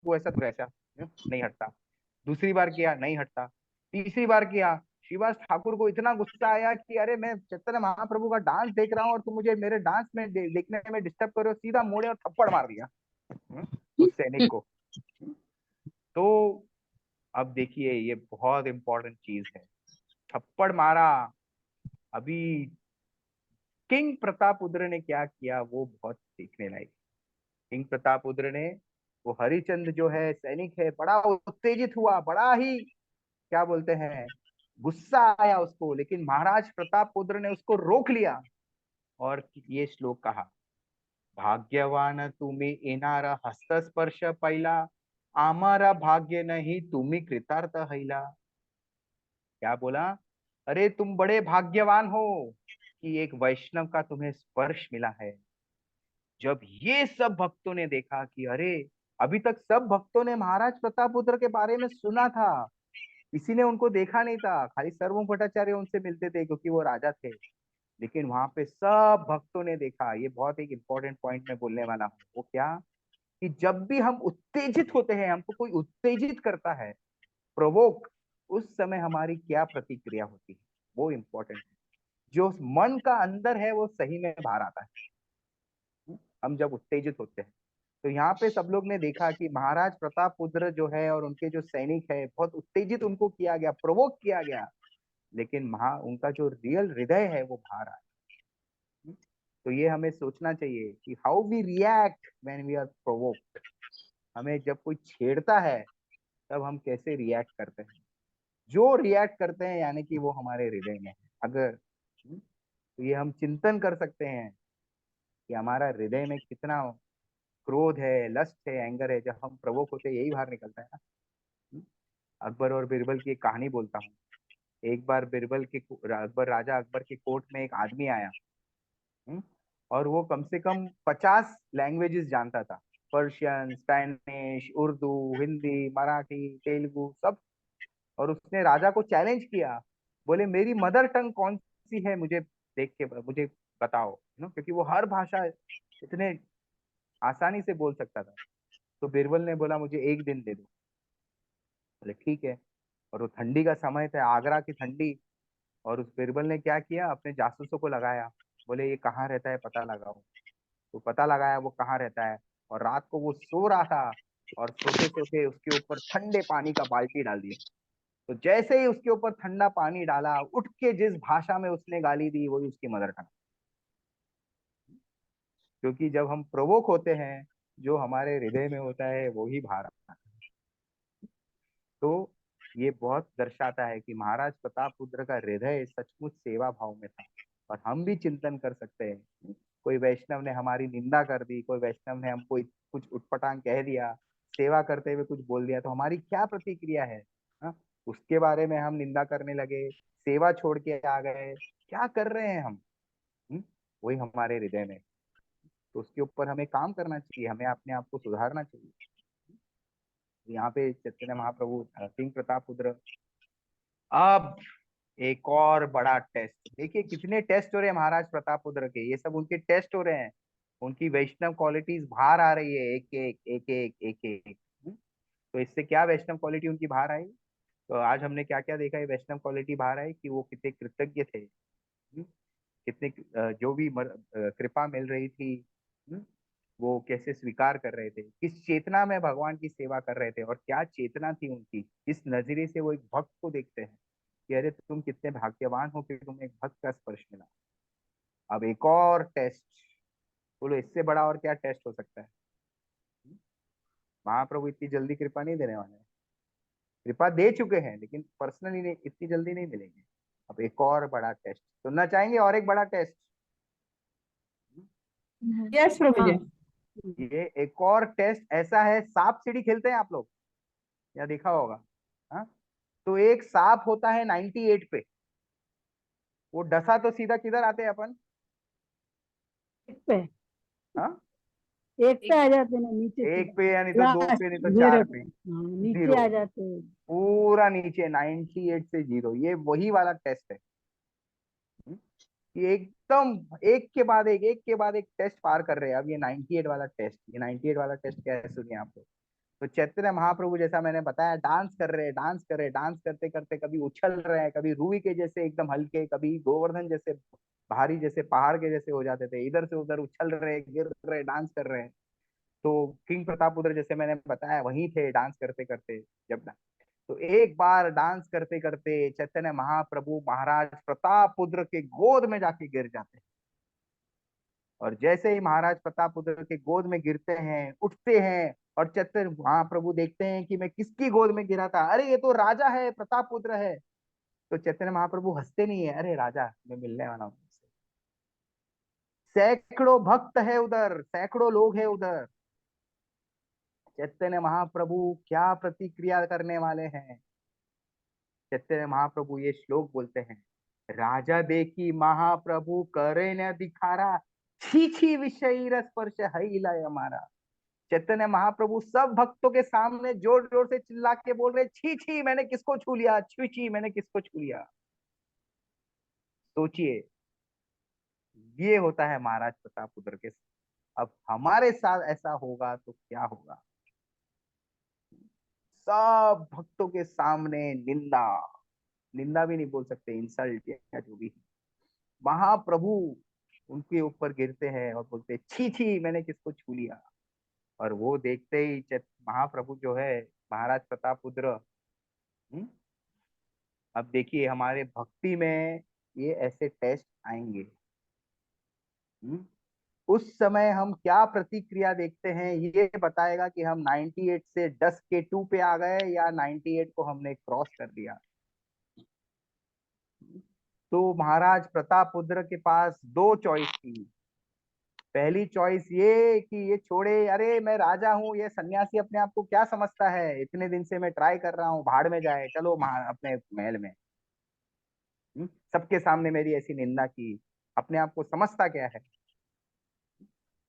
को ऐसा तो ऐसा नहीं हटता। दूसरी बार किया, नहीं हटता। तीसरी बार किया, श्रीवास ठाकुर को इतना गुस्सा आया कि अरे मैं चैतन्य महाप्रभु का डांस देख रहा हूँ और तुम मुझे मेरे डांस में देखने में डिस्टर्ब करो, सीधा मोड़े और थप्पड़ मार दिया उस सैनिक को। तो अब देखिए, ये बहुत इंपॉर्टेंट चीज है, थप्पड़ मारा। अभी किंग प्रतापरुद्र ने क्या किया वो बहुत सीखने लायक। किंग प्रतापरुद्र ने, वो हरिचंद जो है सैनिक है, बड़ा उत्तेजित हुआ, बड़ा ही क्या बोलते हैं, गुस्सा आया उसको, लेकिन महाराज प्रतापरुद्र ने उसको रोक लिया और ये श्लोक कहा, भाग्यवान तुम्ही येणारा हस्तस्पर्श पहिला, आमारा भाग्य नहीं तुम्ही कृतार्थ हैला। क्या बोला, अरे तुम बड़े भाग्यवान हो कि एक वैष्णव का तुम्हें स्पर्श मिला है। जब ये सब भक्तों ने देखा कि अरे, अभी तक सब भक्तों ने महाराज प्रतापरुद्र के बारे में सुना था, किसी ने उनको देखा नहीं था, खाली सर्वम भट्टाचार्य उनसे मिलते थे क्योंकि वो राजा थे, लेकिन वहां पे सब भक्तों ने देखा। ये बहुत एक इंपॉर्टेंट पॉइंट में बोलने वाला हूँ, वो क्या, कि जब भी हम उत्तेजित होते हैं, हमको कोई उत्तेजित करता है, प्रोवोक, उस समय हमारी क्या प्रतिक्रिया होती है, वो इम्पोर्टेंट है। जो मन का अंदर है वो सही में बाहर आता है हम जब उत्तेजित होते हैं। तो यहाँ पे सब लोग ने देखा कि महाराज प्रतापरुद्र जो है और उनके जो सैनिक है, बहुत उत्तेजित उनको किया गया, प्रोवोक किया गया, लेकिन उनका जो रियल हृदय है वो बाहर आया। तो ये हमें सोचना चाहिए कि how we react when we are provoked. हमें जब कोई छेड़ता है तब हम कैसे रिएक्ट करते हैं, जो रिएक्ट करते हैं यानी कि वो हमारे हृदय में है। अगर तो ये हम चिंतन कर सकते हैं कि हमारा हृदय में कितना क्रोध है, लस्ट है, एंगर है, जब हम प्रवोक होते हैं यही बाहर निकलता है ना। अकबर और बीरबल की एक कहानी बोलता हूँ। एक बार राजा अकबर के कोर्ट में एक आदमी आया, और वो कम से कम 50 लैंग्वेजेस जानता था, पर्शियन, स्पेनिश, उर्दू, हिंदी, मराठी, तेलुगु, सब। और उसने राजा को चैलेंज किया, बोले मेरी मदर टंग कौन सी है, मुझे देख के मुझे बताओ, क्योंकि वो हर भाषा इतने आसानी से बोल सकता था। तो बीरबल ने बोला मुझे एक दिन दे दो। बोले ठीक है। और वो ठंडी का समय था, आगरा की ठंडी। और उस बीरबल ने क्या किया, अपने जासूसों को लगाया, बोले ये कहाँ रहता है पता लगाओ। तो पता लगाया वो कहाँ रहता है, और रात को वो सो रहा था, और सोते सोते उसके ऊपर ठंडे पानी का बाल्टी डाल दिया। तो जैसे ही उसके ऊपर ठंडा पानी डाला, उठ के जिस भाषा में उसने गाली दी वही उसकी मदर टंग। क्योंकि जब हम प्रवोक होते हैं, जो हमारे हृदय में होता है वो ही बाहर आता है। तो ये बहुत दर्शाता है कि महाराज प्रतापरुद्र का हृदय सचमुच सेवा भाव में था। और हम भी चिंतन कर सकते हैं, कोई वैष्णव ने हमारी निंदा कर दी, कोई वैष्णव ने हमको कुछ उटपटांग कह दिया, सेवा करते हुए कुछ बोल दिया, तो हमारी क्या प्रतिक्रिया है। हाँ? उसके बारे में हम निंदा करने लगे, सेवा छोड़ के आ गए, क्या कर रहे हैं हम। हम्म? वही हमारे हृदय में। तो उसके ऊपर हमें काम करना चाहिए, हमें अपने आप को सुधारना चाहिए। यहाँ पे चैतन्य महाप्रभु, किंग प्रतापरुद्र। अब एक और बड़ा टेस्ट देखिए, कितने टेस्ट हो रहे हैं महाराज प्रतापरुद्र के, ये सब उनके टेस्ट हो रहे हैं। उनकी वैष्णव क्वालिटीज बाहर आ रही है, एक एक एक एक एक एक। तो इससे क्या वैष्णव क्वालिटी उनकी बाहर आई। तो आज हमने क्या क्या देखा है, वैष्णव क्वालिटी बाहर आई कि वो कितने कृतज्ञ थे, कितने जो भी कृपा मिल रही थी, वो कैसे स्वीकार कर रहे थे, किस चेतना में भगवान की सेवा कर रहे थे, और क्या चेतना थी उनकी, किस नजरिए से वो एक भक्त को देखते हैं कि अरे तुम कितने भाग्यवान हो कि तुम्हें एक भक्त का स्पर्श मिला। अब एक और टेस्ट, बोलो इससे बड़ा और क्या टेस्ट हो सकता है। महाप्रभु इतनी जल्दी कृपा नहीं देने वाले हैं, कृपा दे चुके हैं लेकिन पर्सनली नहीं, इतनी जल्दी नहीं मिलेंगे। अब एक और बड़ा टेस्ट सुनना चाहेंगे, और एक बड़ा टेस्ट। यस प्रभु जी। ये एक और टेस्ट ऐसा है, सांप सीढ़ी खेलते हैं आप लोग, या देखा होगा। हाँ, तो एक सांप होता है 98 पे, वो डसा तो सीधा किधर आते हैं अपन? एक पे, हाँ, एक पे आ जाते हैं ना, नीचे एक सीधा। पे या नहीं तो दो लास्ट पे नहीं तो जीरो चार पे, पे। हाँ नीचे जीरो, आ जाते हैं। पूरा नीचे 98 से जीरो, ये वही वाला टेस्ट है। ये एकदम एक के बाद एक टेस्ट पार कर रहे हैं। अब ये 98 वाला टेस्ट, ये 98 वाला टेस्ट क्या है सुनिए आप लोग। तो चैतन्य महाप्रभु जैसा मैंने बताया, डांस कर रहे हैं, डांस कर रहे हैं, डांस करते करते कभी उछल रहे हैं, कभी रूई के जैसे एकदम हल्के, कभी गोवर्धन जैसे भारी, जैसे पहाड़ के जैसे हो जाते थे, इधर से उधर उछल रहे, गिर रहे, डांस कर रहे हैं। तो किंग प्रताप रुद्र जैसे मैंने बताया वहीं थे डांस करते करते। जब तो एक बार डांस करते करते चैतन्य महाप्रभु महाराज प्रतापरुद्र के गोद में जाके गिर जाते हैं। और जैसे ही महाराज प्रतापरुद्र के गोद में गिरते हैं, उठते हैं, और चैतन्य महाप्रभु देखते हैं कि मैं किसकी गोद में गिरा था, अरे ये तो राजा है, प्रतापरुद्र है। तो चैतन्य महाप्रभु हंसते नहीं है, अरे राजा मैं मिलने वाला हूँ तुमसे। सैकड़ों भक्त है उधर, सैकड़ों लोग है उधर। चैतन्य महाप्रभु क्या प्रतिक्रिया करने वाले हैं? चैतन्य महाप्रभु ये श्लोक बोलते हैं, राजा देखी महाप्रभु करे न दिखारा, छी छी विषय स्पर्श हिला हमारा। चैतन्य महाप्रभु सब भक्तों के सामने जोर जोर से चिल्ला के बोल रहे, छी छी मैंने किसको छू लिया, छी छी मैंने किसको छू लिया। सोचिए, ये होता है महाराज प्रतापरुद्र के साथ। अब हमारे साथ ऐसा होगा तो क्या होगा? सब भक्तों के सामने निंदा, निंदा भी नहीं बोल सकते, इंसल्ट या जो भी, महाप्रभु उनके ऊपर गिरते हैं और बोलते हैं, छी छी मैंने किसको छू लिया। और वो देखते ही महाप्रभु जो है, महाराज प्रतापरुद्र, हम्म, अब देखिए हमारे भक्ति में ये ऐसे टेस्ट आएंगे। हम्म, उस समय हम क्या प्रतिक्रिया देखते हैं ये बताएगा कि हम 98 से 10 के 2 पे आ गए या 98 को हमने क्रॉस कर दिया। तो महाराज प्रतापरुद्र के पास दो चॉइस थी। पहली चॉइस ये कि ये छोड़े, अरे मैं राजा हूँ, ये सन्यासी अपने आप को क्या समझता है, इतने दिन से मैं ट्राई कर रहा हूँ, भाड़ में जाए, चलो अपने महल में। सबके सामने मेरी ऐसी निंदा की, अपने आप को समझता क्या है।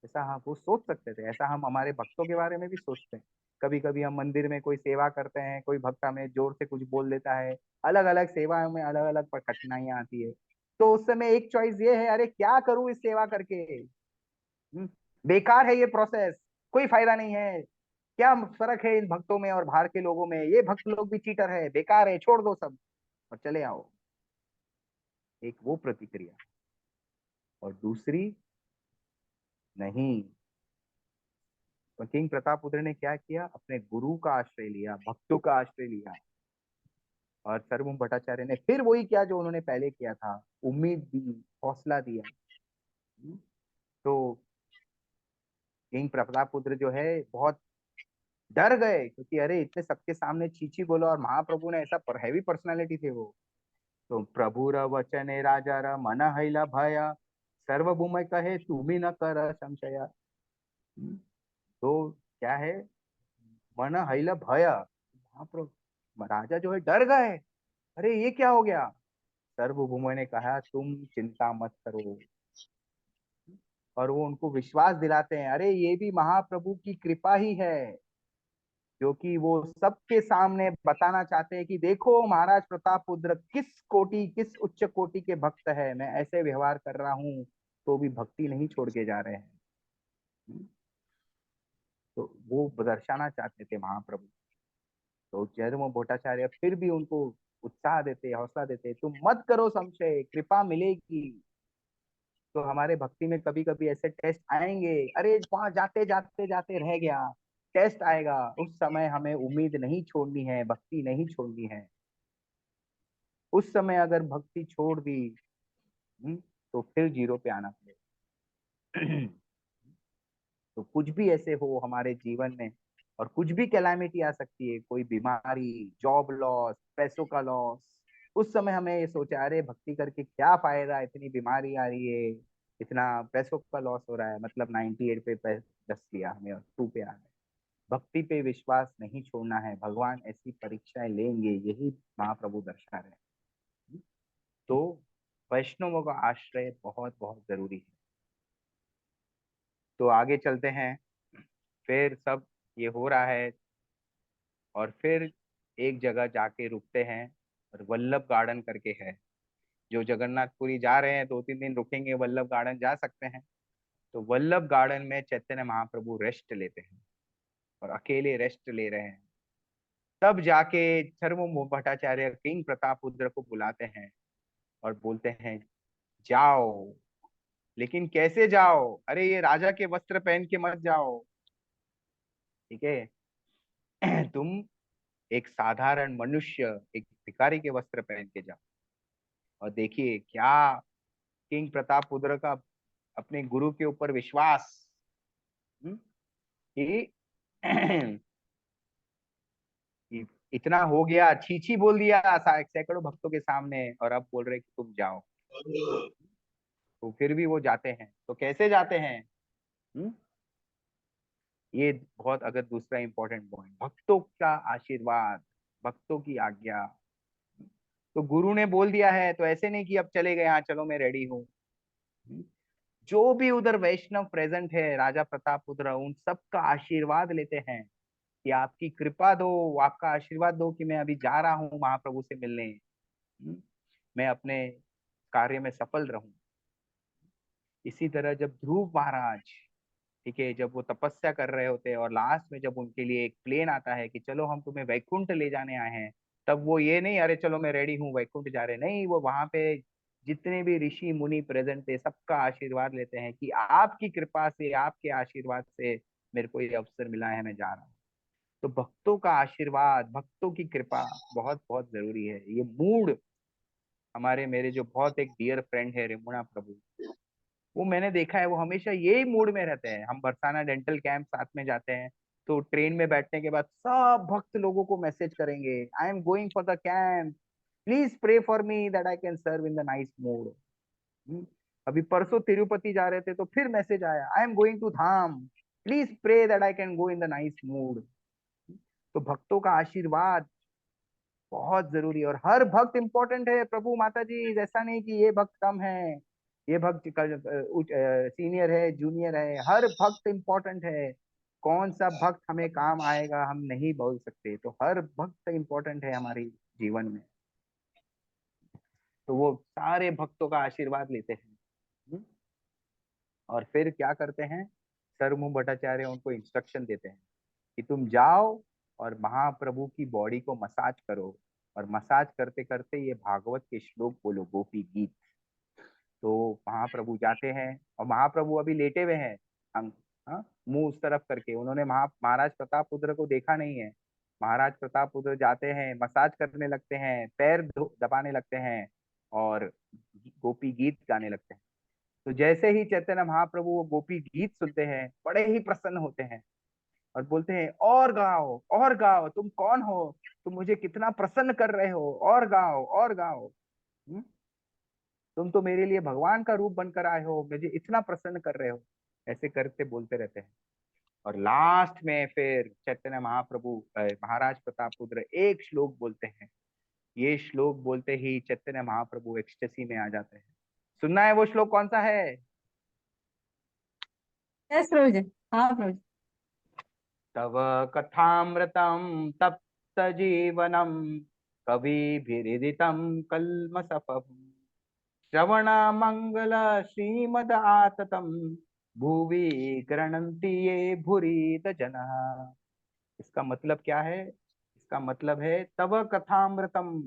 ऐसा हम वो सोच सकते थे, ऐसा हम हमारे भक्तों के बारे में भी सोचते हैं। कभी कभी हम मंदिर में कोई सेवा करते हैं, कोई भक्त हमें जोर से कुछ बोल देता है, अलग अलग सेवाओं में अलग अलग कठिनाइयां आती है। तो उस समय एक चॉइस ये है, अरे क्या करूं इस सेवा करके, बेकार है ये प्रोसेस, कोई फायदा नहीं है, क्या फर्क है इन भक्तों में और बाहर के लोगों में, ये भक्त लोग भी चीटर है, बेकार है, छोड़ दो सब और चले आओ। एक वो प्रतिक्रिया। और दूसरी, नहीं, तो किंग प्रतापरुद्र ने क्या किया, अपने गुरु का आश्रय लिया, भक्तों का आश्रय लिया। और सर्वभौम भट्टाचार्य ने फिर वही किया जो उन्होंने पहले किया था, उम्मीद दी, हौसला दिया। तो किंग प्रतापरुद्र जो है बहुत डर गए, क्योंकि अरे इतने सबके सामने चीची बोला, और महाप्रभु ने ऐसा हैवी पर्सनालिटी थे वो। तो प्रभु र वचन राजा र मन हैला भया, सर्वभूम कहे तुम्ही न कर संशया। तो क्या है, मन हैला भया, महाप्रभु राजा जो है डर गए, अरे ये क्या हो गया। सर्वभूम ने कहा तुम चिंता मत करो, और वो उनको विश्वास दिलाते हैं, अरे ये भी महाप्रभु की कृपा ही है, जो कि वो सबके सामने बताना चाहते हैं कि देखो महाराज प्रतापरुद्र किस कोटि, किस उच्च कोटि के भक्त है, मैं ऐसे व्यवहार कर रहा हूँ तो भी भक्ति नहीं छोड़ के जा रहे हैं। तो वो दर्शाना चाहते थे महाप्रभु। तो जयदेव भट्टाचार्य फिर भी उनको उत्साह देते, हौसला देते, तुम मत करो संशय, कृपा मिलेगी। तो हमारे भक्ति में कभी कभी ऐसे टेस्ट आएंगे, अरे वहां जाते जाते जाते रह गया, टेस्ट आएगा, उस समय हमें उम्मीद नहीं छोड़नी है, भक्ति नहीं छोड़नी है। उस समय अगर भक्ति छोड़ दी, तो फिर जीरो पे आना पड़ेगा। तो कुछ भी ऐसे हो हमारे जीवन में, और कुछ भी कैलामिटी आ सकती है, कोई बीमारी, जॉब लॉस, पैसों का लॉस, उस समय हमें ये सोचा, अरे भक्ति करके क्या फायदा, इतनी बीमारी आ रही है, इतना पैसों का लॉस हो रहा है, मतलब 98 पे दस लिया हमें और 2 पे आ गए। भक्ति पे विश्वास नहीं छोड़ना है, भगवान ऐसी परीक्षाएं लेंगे, यही महाप्रभु दर्शा रहे हैं। तो वैष्णवों का आश्रय बहुत बहुत जरूरी है। तो आगे चलते हैं। फिर सब ये हो रहा है और फिर एक जगह जाके रुकते हैं, और वल्लभ गार्डन करके है। जो जगन्नाथपुरी जा रहे हैं 2-3 दिन रुकेंगे, वल्लभ गार्डन जा सकते हैं। तो वल्लभ गार्डन में चैतन्य महाप्रभु रेस्ट लेते हैं, और अकेले रेस्ट ले रहे हैं। तब जाके छर्वम भट्टाचार्य किंग प्रतापरुद्र को बुलाते हैं और बोलते हैं जाओ। लेकिन कैसे जाओ? अरे ये राजा के वस्त्र पहन के मत जाओ, ठीक है? तुम एक साधारण मनुष्य, एक भिखारी के वस्त्र पहन के जाओ। और देखिए क्या किंग प्रतापरुद्र का अपने गुरु के ऊपर विश्वास, कि कि इतना हो गया, छी छी बोल दिया सैकड़ों भक्तों के सामने, और अब बोल रहे कि तुम जाओ। तो फिर भी वो जाते हैं। तो कैसे जाते हैं? हम्म? ये बहुत अगर दूसरा इंपॉर्टेंट पॉइंट, भक्तों का आशीर्वाद, भक्तों की आज्ञा। तो गुरु ने बोल दिया है तो ऐसे नहीं कि अब चले गए, हाँ चलो मैं रेडी हूँ। जो भी उधर वैष्णव प्रेजेंट है, राजा प्रतापरुद्र, उन सबका आशीर्वाद लेते हैं कि आपकी कृपा दो, आपका आशीर्वाद दो कि मैं अभी जा रहा हूँ महाप्रभु से मिलने। मैं अपने कार्य में सफल रहूं। इसी तरह जब ध्रुव महाराज, ठीक है, जब वो तपस्या कर रहे होते हैं और लास्ट में जब उनके लिए एक प्लेन आता है कि चलो हम तुम्हें वैकुंठ ले जाने आए हैं, तब वो ये नहीं अरे चलो मैं रेडी हूँ वैकुंठ जा रहे, नहीं, वो वहां पे जितने भी ऋषि मुनि प्रेजेंट थे सबका आशीर्वाद लेते हैं कि आपकी कृपा से, आपके आशीर्वाद से मेरे को ये अवसर मिला है, मैं जा रहा हूँ। तो भक्तों का आशीर्वाद, भक्तों की कृपा बहुत बहुत जरूरी है। ये मूड हमारे, मेरे जो बहुत एक डियर फ्रेंड है रेमुणा प्रभु, वो मैंने देखा है वो हमेशा यही मूड में रहते हैं। हम बरसाना डेंटल कैंप साथ में जाते हैं, तो ट्रेन में बैठने के बाद सब भक्त लोगों को मैसेज करेंगे, I am going for the camp, please pray for me that I can serve in the nice mood. अभी परसों तिरुपति जा रहे थे तो फिर मैसेज आया, I am going to dham, please pray that I can go in the nice mood. तो भक्तों का आशीर्वाद बहुत जरूरी है, और हर भक्त इंपॉर्टेंट है प्रभु माता जी। ऐसा नहीं कि ये भक्त कम है, ये भक्त सीनियर है, जूनियर है, हर भक्त इंपॉर्टेंट है। कौन सा भक्त हमें काम आएगा हम नहीं बोल सकते, तो हर भक्त इंपॉर्टेंट है हमारे जीवन में। तो वो सारे भक्तों का आशीर्वाद लेते हैं। और फिर क्या करते हैं? सर्वभौम भट्टाचार्य उनको इंस्ट्रक्शन देते हैं कि तुम जाओ और महाप्रभु की बॉडी को मसाज करो, और मसाज करते करते ये भागवत के श्लोक बोलो, गोपी गीत। तो महाप्रभु जाते हैं, और महाप्रभु अभी लेटे हुए हैं, हम, हाँ, मुंह उस तरफ करके। उन्होंने महाराज प्रतापरुद्र को देखा नहीं है। महाराज प्रतापरुद्र जाते हैं, मसाज करने लगते हैं, पैर दबाने लगते हैं, और गोपी गीत गाने लगते हैं। तो जैसे ही चैतन्य महाप्रभु वो गोपी गीत सुनते हैं, बड़े ही प्रसन्न होते हैं और बोलते हैं और गाओ, और गाओ, तुम कौन हो, तुम मुझे कितना प्रसन्न कर रहे हो, और गाओ, और गाओ। तुम तो मेरे लिए भगवान का रूप बनकर आए हो, मुझे इतना प्रसन्न कर रहे हो। ऐसे करते बोलते रहते हैं। और लास्ट में फिर चैतन्य महाप्रभु महाराज प्रतापरुद्र एक श्लोक बोलते हैं। ये श्लोक बोलते ही चैतन्य महाप्रभु एक्सटेसी में आ जाते हैं। सुनना है वो श्लोक कौन सा है? यस प्रभु जी। हाँ प्रभु जी। तव कथामृतम तप्त जीवनम कविभिरीडितं कल्मषपम् श्रवण मंगल श्रीमद आततम भुवि गृह्णन्ति ये भूरित जनः। इसका मतलब क्या है? इसका मतलब है तव कथामृतम,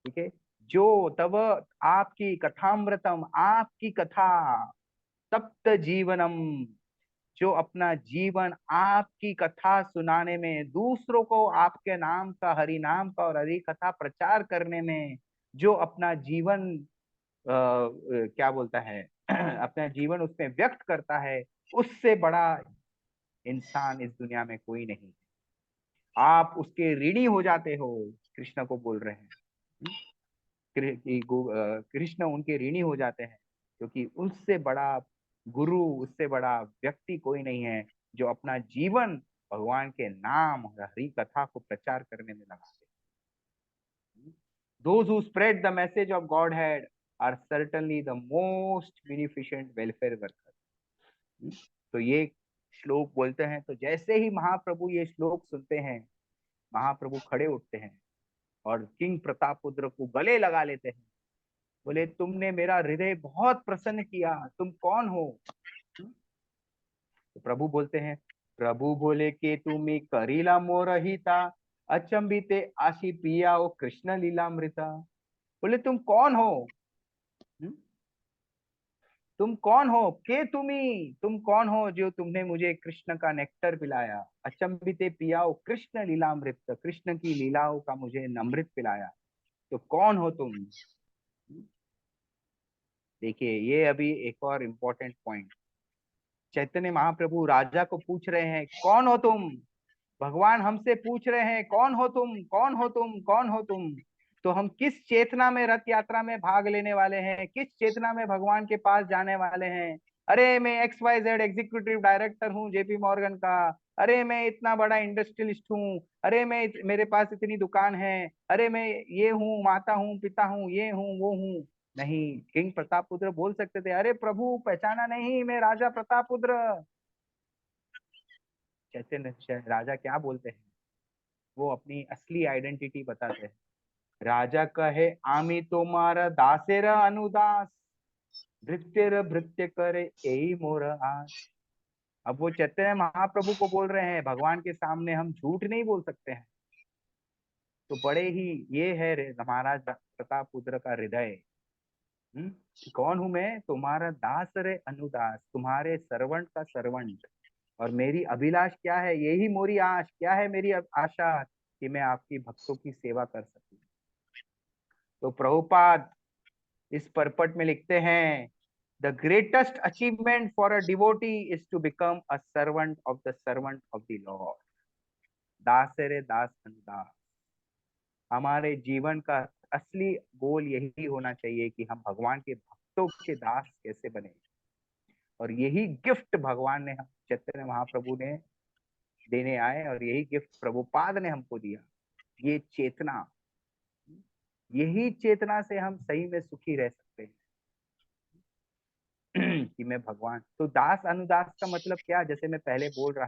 ठीक है, जो तव, आपकी कथामृतम, आपकी कथा, तप्त जीवनम, जो अपना जीवन आपकी कथा सुनाने में, दूसरों को आपके नाम का, हरि नाम का और हरि कथा प्रचार करने में जो अपना जीवन क्या बोलता है अपना जीवन उसमें व्यक्त करता है, उससे बड़ा इंसान इस दुनिया में कोई नहीं। आप उसके ऋणी हो जाते हो, कृष्ण को बोल रहे हैं। कृष्ण उनके ऋणी हो जाते हैं, क्योंकि उससे बड़ा गुरु, उससे बड़ा व्यक्ति कोई नहीं है जो अपना जीवन भगवान के नाम और हरि कथा को प्रचार करने में लगा दे। Those who spread the message of Godhead are certainly the most beneficent welfare worker. तो ये श्लोक बोलते हैं, तो जैसे ही महाप्रभु ये श्लोक सुनते हैं, महाप्रभु खड़े उठते हैं और किंग प्रतापरुद्र को गले लगा लेते हैं। बोले, तुमने मेरा हृदय बहुत प्रसन्न किया, तुम कौन हो? तो प्रभु बोलते हैं, प्रभु बोले कि तुम्ही करीला मोरहिता, अचंबिते आशी पिया ओ कृष्ण लीलामृता। बोले, तुम कौन हो? हम्म? तुम कौन हो के तुम कौन हो जो तुमने मुझे कृष्ण का नेक्टर पिलाया, अचंबिते पियाओ कृष्ण लीलामृत, कृष्ण की लीलाओं का मुझे अमृत पिलाया, तो कौन हो तुम? देखिए, ये अभी एक और इम्पोर्टेंट पॉइंट। चैतन्य महाप्रभु राजा को पूछ रहे हैं, कौन हो तुम? भगवान हमसे पूछ रहे हैं, कौन हो तुम, कौन हो तुम, कौन हो तुम? तो हम किस चेतना में रथ यात्रा में भाग लेने वाले हैं, किस चेतना में भगवान के पास जाने वाले हैं? अरे मैं XYZ एग्जीक्यूटिव डायरेक्टर हूँ जेपी मॉर्गन का, अरे मैं इतना बड़ा इंडस्ट्रियलिस्ट हूँ, अरे मेरे पास इतनी दुकान है, अरे मैं ये हूँ, माता हूँ, पिता हूँ, ये हूँ, वो हूँ। नहीं, किंग प्रतापरुद्र बोल सकते थे, अरे प्रभु पहचाना नहीं, मैं राजा प्रतापरुद्र। चैतन्य राजा क्या बोलते हैं? वो अपनी असली आइडेंटिटी बताते हैं। राजा कहे, आमी तुम्हारा दासेर अनुदास, भृत्यर भृत्य करे यही मोर आस। अब वो चैतन्य महाप्रभु को बोल रहे हैं, भगवान के सामने हम झूठ नहीं बोल सकते हैं। तो बड़े ही ये है महाराज प्रतापरुद्र का हृदय। कौन हूं मैं? तुम्हारा दास रे अनुदास, तुम्हारे सर्वंट का सर्वंट। और मेरी अभिलाष क्या है? यही मोरी आश क्या है, मेरी आशा कि मैं आपकी भक्तों की सेवा कर सकूं। तो प्रभुपाद इस परपट में लिखते हैं, the greatest achievement for a devotee is to become a servant of the servant of the lord. दास रे दास अनुदास। हमारे जीवन का असली गोल यही होना चाहिए कि हम भगवान के भक्तों के दास कैसे बने। और यही गिफ्ट भगवान ने, हम चैतन्य महाप्रभु ने देने आए, और यही गिफ्ट प्रभुपाद ने हमको दिया, ये चेतना। यही चेतना से हम सही में सुखी रह सकते हैं। कि मैं भगवान, तो दास अनुदास का मतलब क्या? जैसे मैं पहले बोल रहा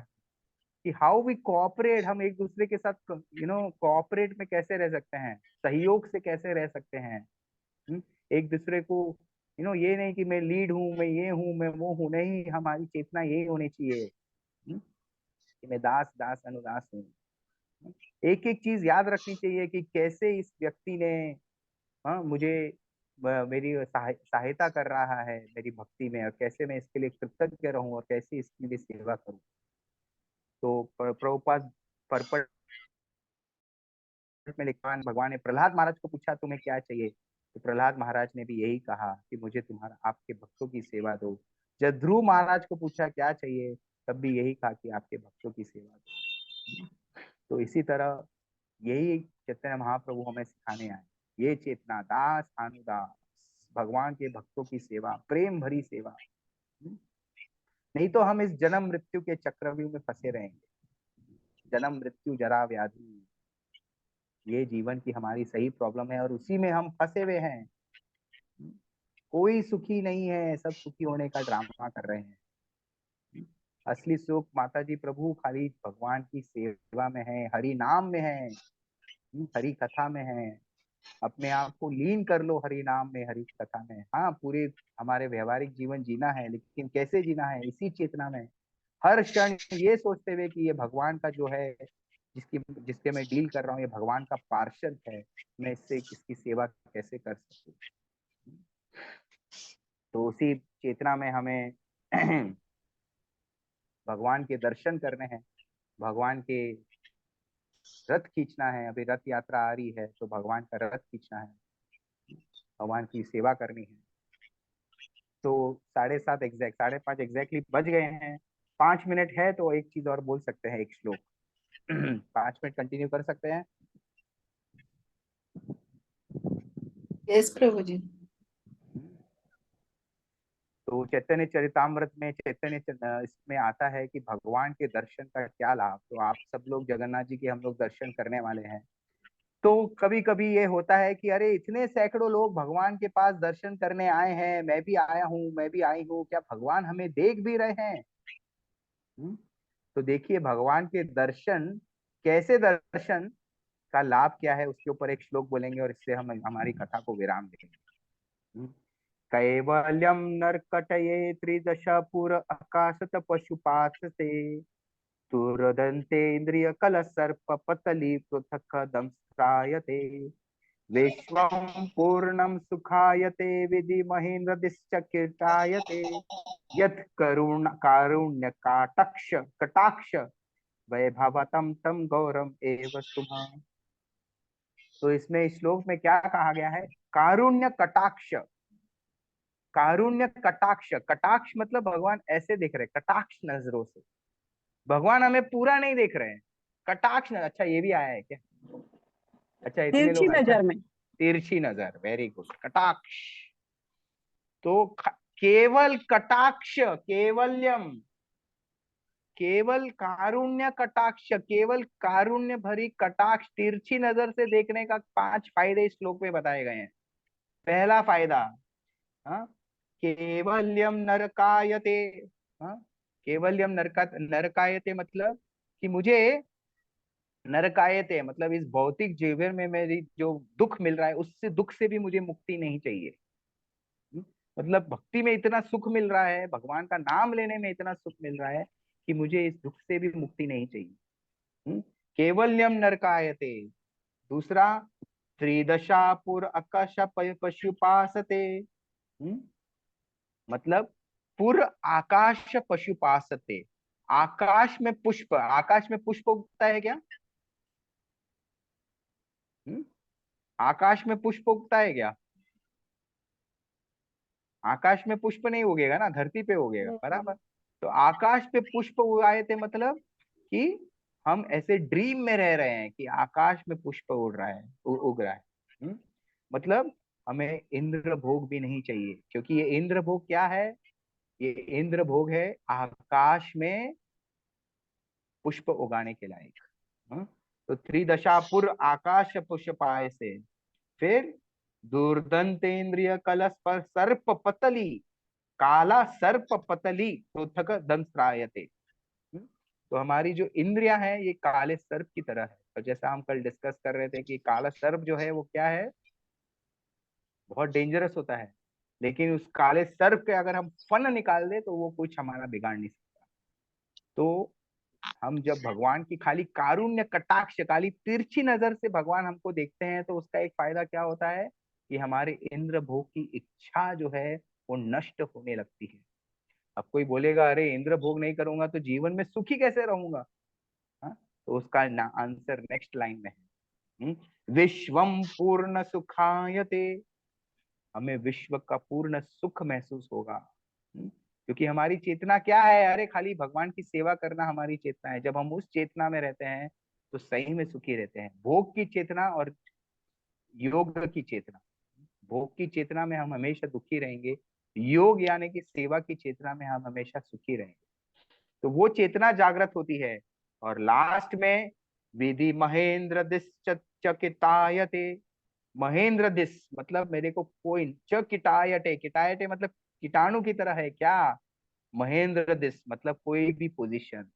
कि हाउ वी कोऑपरेट, हम एक दूसरे के साथ कोऑपरेट में कैसे रह सकते हैं, सहयोग से कैसे रह सकते हैं। एक दूसरे को ये नहीं कि मैं लीड हूँ, मैं ये हूँ, मैं वो हूँ, नहीं, हमारी चेतना यही होनी चाहिए। कि मैं दास दास अनुदास हूँ। एक एक चीज याद रखनी चाहिए कि कैसे इस व्यक्ति ने मुझे मेरी सहायता कर रहा है मेरी भक्ति में, और कैसे मैं इसके लिए कृतज्ञ रहूं, और कैसे इसकी भी सेवा करूं। तो प्रभुपाद पर्पट में लिखा, भगवान ने प्रहलाद महाराज को पूछा, तुम्हें क्या चाहिए? तो प्रहलाद महाराज ने भी यही कहा कि मुझे तुम्हारा, आपके भक्तों की सेवा दो। जब ध्रुव महाराज को पूछा क्या चाहिए, तब भी यही कहा कि आपके भक्तों की सेवा दो। तो इसी तरह यही चैतन्य महाप्रभु हमें सिखाने आए, ये चेतना, दास अनुदास, भगवान के भक्तों की सेवा, प्रेम भरी सेवा। नहीं तो हम इस जन्म मृत्यु के चक्रव्यूह में फंसे रहेंगे। जन्म मृत्यु जरा व्याधि, ये जीवन की हमारी सही प्रॉब्लम है, और उसी में हम फंसे हुए हैं। कोई सुखी नहीं है, सब सुखी होने का ड्रामा कर रहे हैं। असली सुख माता जी प्रभु खाली भगवान की सेवा में है, हरि नाम में है, हरि कथा में है। अपने आप को लीन कर लो हरि नाम में, हरि कथा में। हाँ, पूरे हमारे व्यवहारिक जीवन जीना है, लेकिन कैसे जीना है? इसी चेतना में, हर क्षण ये सोचते हुए कि ये भगवान का जो है, जिसके मैं डील कर रहा हूँ, ये भगवान का पार्षद है, मैं इससे इसकी सेवा कैसे कर सकूं। तो उसी चेतना में हमें भगवान के दर्शन करने हैं, भगवान के रथ खींचना है। अभी रथ यात्रा आ रही है, तो भगवान का रथ खींचना है, भगवान की सेवा करनी है। तो 7:30 एग्जैक्ट, 5:30 एग्जैक्टली बज गए हैं। 5 मिनट है तो एक चीज और बोल सकते हैं, एक श्लोक। 5 मिनट कंटिन्यू कर सकते हैं। यस प्रभु जी। तो चैतन्य चरितामृत में इसमें आता है कि भगवान के दर्शन का क्या लाभ। तो आप सब लोग जगन्नाथ जी के हम लोग दर्शन करने वाले हैं। तो कभी कभी ये होता है कि अरे इतने सैकड़ों लोग भगवान के पास दर्शन करने आए हैं, मैं भी आया हूँ, मैं भी आई हूँ, क्या भगवान हमें देख भी रहे हैं? हम्म? तो देखिए भगवान के दर्शन, कैसे दर्शन का लाभ क्या है, उसके ऊपर एक श्लोक बोलेंगे और इससे हम हमारी कथा को विराम देंगे। हम्म? कैवल्यम नरकटये त्रिदश पुर आकाशत पशुपासते तुरदंतेन्द्रिय कल सर्प पतली पृथक दंष्ट्रायते विश्वं पूर्णं सुखायते विधि महेन्द्र कीर्तायते यत् करुण कारुण्य काटक्ष कटाक्ष वैभवतम तम गौरम एव सुमः। तो इसमें श्लोक में क्या कहा गया है? कारुण्य कटाक्ष। कारुण्य कटाक्ष, कटाक्ष मतलब भगवान ऐसे देख रहे हैं, कटाक्ष नजरों से। भगवान हमें पूरा नहीं देख रहे हैं, कटाक्ष अच्छा ये भी आया है क्या? अच्छा इतने तिरछी लोग, अच्छा नजर में। तिरछी नजर, वेरी गुड, कटाक्ष। तो केवल कटाक्ष, केवल्यम, केवल कारुण्य कटाक्ष, केवल कारुण्य भरी कटाक्ष, तिरछी नजर से देखने का 5 फायदे इस श्लोक में बताए गए हैं। पहला फायदा, हाँ, केवल्यम नरकायते। हाँ, केवल्यम नरकायते मतलब कि मुझे नरकायते मतलब इस भौतिक जीवन में मेरी जो दुख मिल रहा है, उससे दुख से भी मुझे मुक्ति नहीं चाहिए। हम्म? मतलब भक्ति में इतना सुख मिल रहा है, भगवान का नाम लेने में इतना सुख मिल रहा है कि मुझे इस दुख से भी मुक्ति नहीं चाहिए। केवल्यम नरकायते। दूसरा, त्रिदशापुर आकाश पशुपासते। हम्म? मतलब पुर आकाश पशुपासते, आकाश में पुष्प, आकाश में पुष्प उगता है क्या? हम्म? आकाश में पुष्प उगता है क्या? आकाश में पुष्प नहीं उगेगा ना, धरती पे उगेगा, बराबर। तो आकाश पे पुष्प उगाए थे मतलब कि हम ऐसे ड्रीम में रह रहे हैं कि आकाश में पुष्प उड़ रहा है, उग रहा है। मतलब हमें इंद्र भोग भी नहीं चाहिए, क्योंकि ये इंद्र भोग क्या है? ये इंद्र भोग है आकाश में पुष्प उगाने के लायक। तो त्रिदशापुर आकाश पुष्पाय से। फिर दुर्दंतेन्द्रिय कलश पर सर्प पतली, काला सर्प पतली पृथक दंष्ट्रायते। तो हमारी जो इंद्रियां हैं ये काले सर्प की तरह है। और जैसा हम कल डिस्कस कर रहे थे कि काला सर्प जो है वो क्या है, बहुत डेंजरस होता है, लेकिन उस काले सर्प के अगर हम फन निकाल दे तो वो कुछ हमारा बिगाड़ नहीं सकता। तो हम जब भगवान की खाली कारुण्य कटाक्ष, खाली तिरछी नजर से भगवान हमको देखते हैं, तो उसका एक फायदा क्या होता है कि हमारे इंद्र भोग की इच्छा जो है वो नष्ट होने लगती है। अब कोई बोलेगा अरे इंद्र भोग नहीं करूंगा तो जीवन में सुखी कैसे रहूंगा? हाँ? तो उसका आंसर नेक्स्ट लाइन में है। विश्वम पूर्ण सुखायते, हमें विश्व का पूर्ण सुख महसूस होगा। क्योंकि हमारी चेतना क्या है? अरे खाली भगवान की सेवा करना हमारी चेतना है। जब हम उस चेतना में रहते हैं तो सही में सुखी रहते हैं। भोग की चेतना और योग की चेतना, भोग की चेतना में हम हमेशा दुखी रहेंगे, योग यानी कि सेवा की चेतना में हम हमेशा सुखी रहेंगे। तो वो चेतना जागृत होती है। और लास्ट में विधि महेंद्र दिश चकितायते। महेंद्र दिश मतलब मेरे को कोई, चकितायते, कितायते मतलब कीटाणु की तरह है क्या? महेंद्र दिश मतलब कोई भी पोजीशन।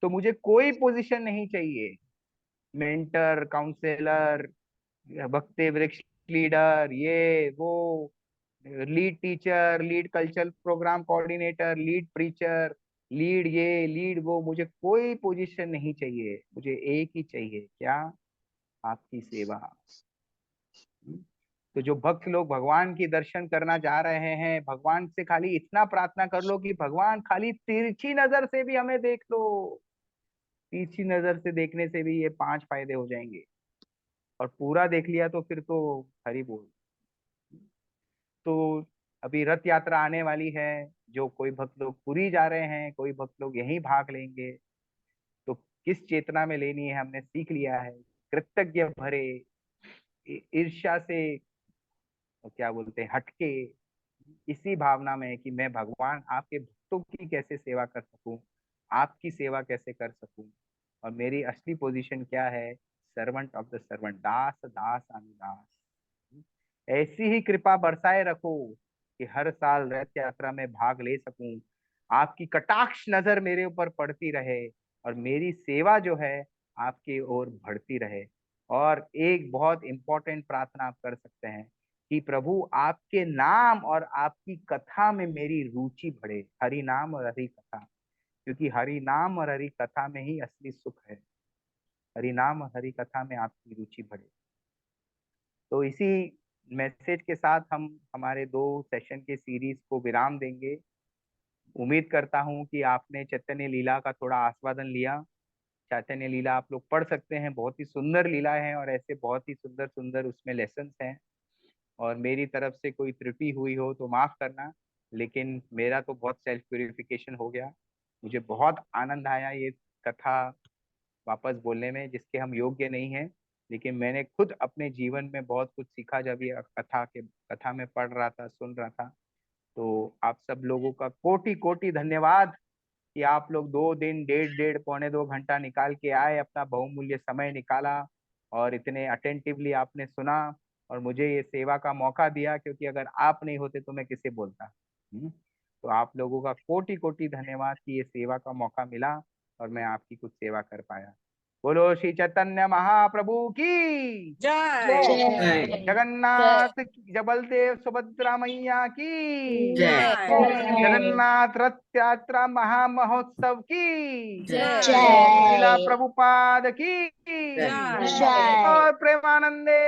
तो मुझे कोई पोजीशन नहीं चाहिए, मेंटर, काउंसलर, भक्ति वृक्ष लीडर, ये वो, lead teacher, lead cultural programme coordinator, lead preacher, lead ये लीड वो, मुझे कोई पोजीशन नहीं चाहिए, मुझे एक ही चाहिए, क्या? आपकी सेवा। तो जो भक्त लोग भगवान की दर्शन करना जा रहे हैं, भगवान से खाली इतना प्रार्थना कर लो कि भगवान खाली तिरछी नजर से भी हमें देख लो। तिरछी नजर से देखने से भी ये 5 फायदे हो जाएंगे। और पूरा देख लिया तो फिर तो हरि बोल। तो अभी रथ यात्रा आने वाली है, जो कोई भक्त लोग पुरी जा रहे हैं, कोई भक्त लोग यहीं भाग लेंगे। तो किस चेतना में लेनी है हमने सीख लिया है। कृतज्ञ भरे, ईर्ष्या से, क्या बोलते हैं, हटके, इसी भावना में कि मैं भगवान आपके भक्तों की कैसे सेवा कर सकूं, आपकी सेवा कैसे कर सकूं, और मेरी असली पोजीशन क्या है, सर्वेंट ऑफ द सर्वेंट, दास दास अनुदास। ऐसी ही कृपा बरसाए रखो कि हर साल रथ यात्रा में भाग ले सकूं, आपकी कटाक्ष नजर मेरे ऊपर पड़ती रहे और मेरी सेवा जो है आपकी ओर बढ़ती रहे। और एक बहुत इंपॉर्टेंट प्रार्थना आप कर सकते हैं कि प्रभु आपके नाम और आपकी कथा में मेरी रुचि बढ़े, हरि नाम और हरि कथा, क्योंकि हरि नाम और हरि कथा में ही असली सुख है। हरि नाम और हरि कथा में आपकी रुचि बढ़े। तो इसी मैसेज के साथ हम हमारे 2 सेशन के सीरीज को विराम देंगे। उम्मीद करता हूं कि आपने चैतन्य लीला का थोड़ा आस्वादन लिया। चैतन्य लीला आप लोग पढ़ सकते हैं, बहुत ही सुंदर लीला है और ऐसे बहुत ही सुंदर सुंदर उसमें लेसन्स हैं। और मेरी तरफ से कोई त्रुटि हुई हो तो माफ करना, लेकिन मेरा तो बहुत सेल्फ प्यूरिफिकेशन हो गया। मुझे बहुत आनंद आया ये कथा वापस बोलने में, जिसके हम योग्य नहीं हैं, लेकिन मैंने खुद अपने जीवन में बहुत कुछ सीखा जब ये कथा में पढ़ रहा था, सुन रहा था। तो आप सब लोगों का कोटि कोटि धन्यवाद कि आप लोग 2 दिन, डेढ़ पौने 2 घंटा निकाल के आए, अपना बहुमूल्य समय निकाला और इतने अटेंटिवली आपने सुना और मुझे ये सेवा का मौका दिया, क्योंकि अगर आप नहीं होते तो मैं किसे बोलता। तो आप लोगों का कोटि कोटि धन्यवाद कि ये सेवा का मौका मिला और मैं आपकी कुछ सेवा कर पाया। बोलो श्री चैतन्य महाप्रभु की जय। जगन्नाथ बलदेव सुभद्रा मैया की जय। जगन्नाथ रथ यात्रा महामहोत्सव की जय। लीला प्रभुपाद की जय। और प्रेमानंदे।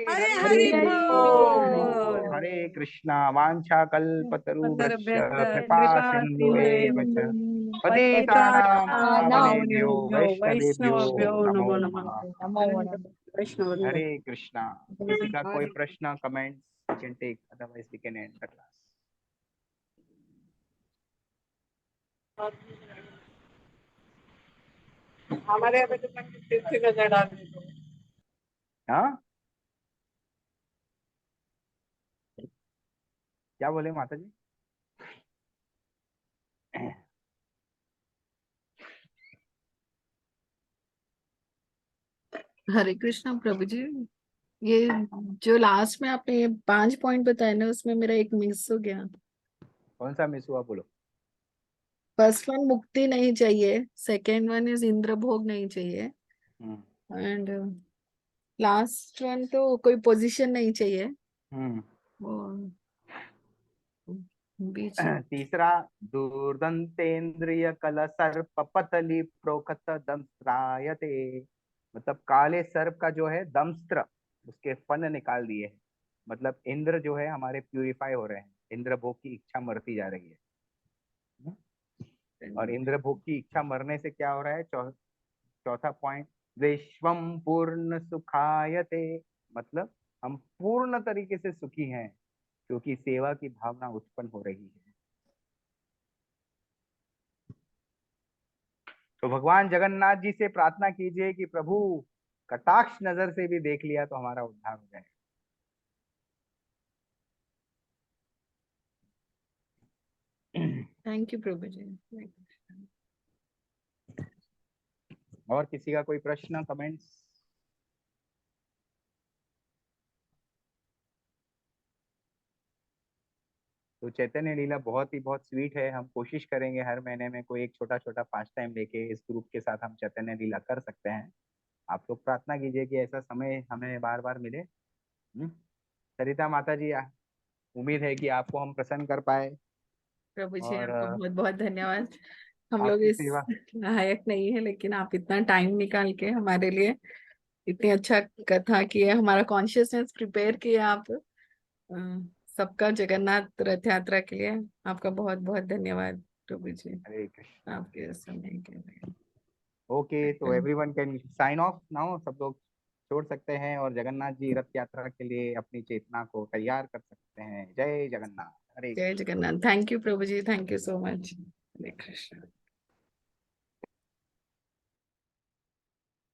हरे हरि हरि हरि बोल। हरे कृष्णा। वांछा कल्पतरुभ्यश्च कृपा सिंधु एव च पतितानां पावनेभ्यो वैष्णवेभ्यो नमो नमः। हरे कृष्णा। किसी का कोई प्रश्न, comment, you can take, otherwise we can end the class. हमारे यहाँ पे तो तीर्थी नजर डालने को। हाँ, क्या बोले माता जी? हरे कृष्णा प्रभु जी। ये जो लास्ट में आपने ये 5 पॉइंट बताए ना, उसमें मेरा एक मिस हो गया। कौन सा मिस हुआ बोलो? फर्स्ट वन मुक्ति नहीं चाहिए, सेकेंड वन इज इंद्र भोग नहीं चाहिए, एंड लास्ट वन तो कोई पोजीशन नहीं चाहिए। वो बीच तीसरा दुर्दंतेन्द्रिय कल सर्प पतली प्रोकत दंस्त्रायते, मतलब काले सर्प का जो है दंस्त्र, उसके फन निकाल दिए हैं। मतलब इंद्र जो है हमारे प्यूरिफाई हो रहे हैं, इंद्र भोग की इच्छा मरती जा रही है। और इंद्र भोग की इच्छा मरने से क्या हो रहा है? चौथा पॉइंट, विश्वम पूर्ण सुखायते, मतलब हम पूर्ण तरीके से सुखी हैं क्योंकि सेवा की भावना उत्पन्न हो रही है। तो भगवान जगन्नाथ जी से प्रार्थना कीजिए कि प्रभु कटाक्ष नजर से भी देख लिया तो हमारा उद्धार हो जाए। थैंक यू प्रभु जी। और किसी का कोई प्रश्न, कमेंट्स? तो चैतन्य लीला बहुत स्वीट है। हम कोशिश करेंगे हर महीने में कोई एक छोटा छोटा 5 टाइम लेके इस ग्रुप के साथ हम चैतन्य लीला कर सकते हैं। आप लोग प्रार्थना कीजिए कि ऐसा समय हमें बार बार मिले। सरिता माता जी, उम्मीद है कि आपको हम प्रसन्न कर पाए। प्रभु जी और आपका बहुत बहुत धन्यवाद। हम लोग आपकी इस सेवा, लायक नहीं है, लेकिन आप इतना टाइम निकाल के हमारे लिए इतनी अच्छा कथा की है, हमारा कॉन्शियसनेस प्रिपेयर किया आप सबका जगन्नाथ रथ यात्रा के लिए। आपका बहुत बहुत धन्यवाद प्रभु जी, हरे कृष्ण। आपके समय के लिए। ओके, तो everyone can sign off now. सब लोग छोड़ सकते हैं और जगन्नाथ जी रथ यात्रा के लिए अपनी चेतना को तैयार कर सकते हैं। जय जगन्नाथ। हरे जय जगन्नाथ। थैंक यू प्रभु जी, थैंक यू सो मच। हरे कृष्ण।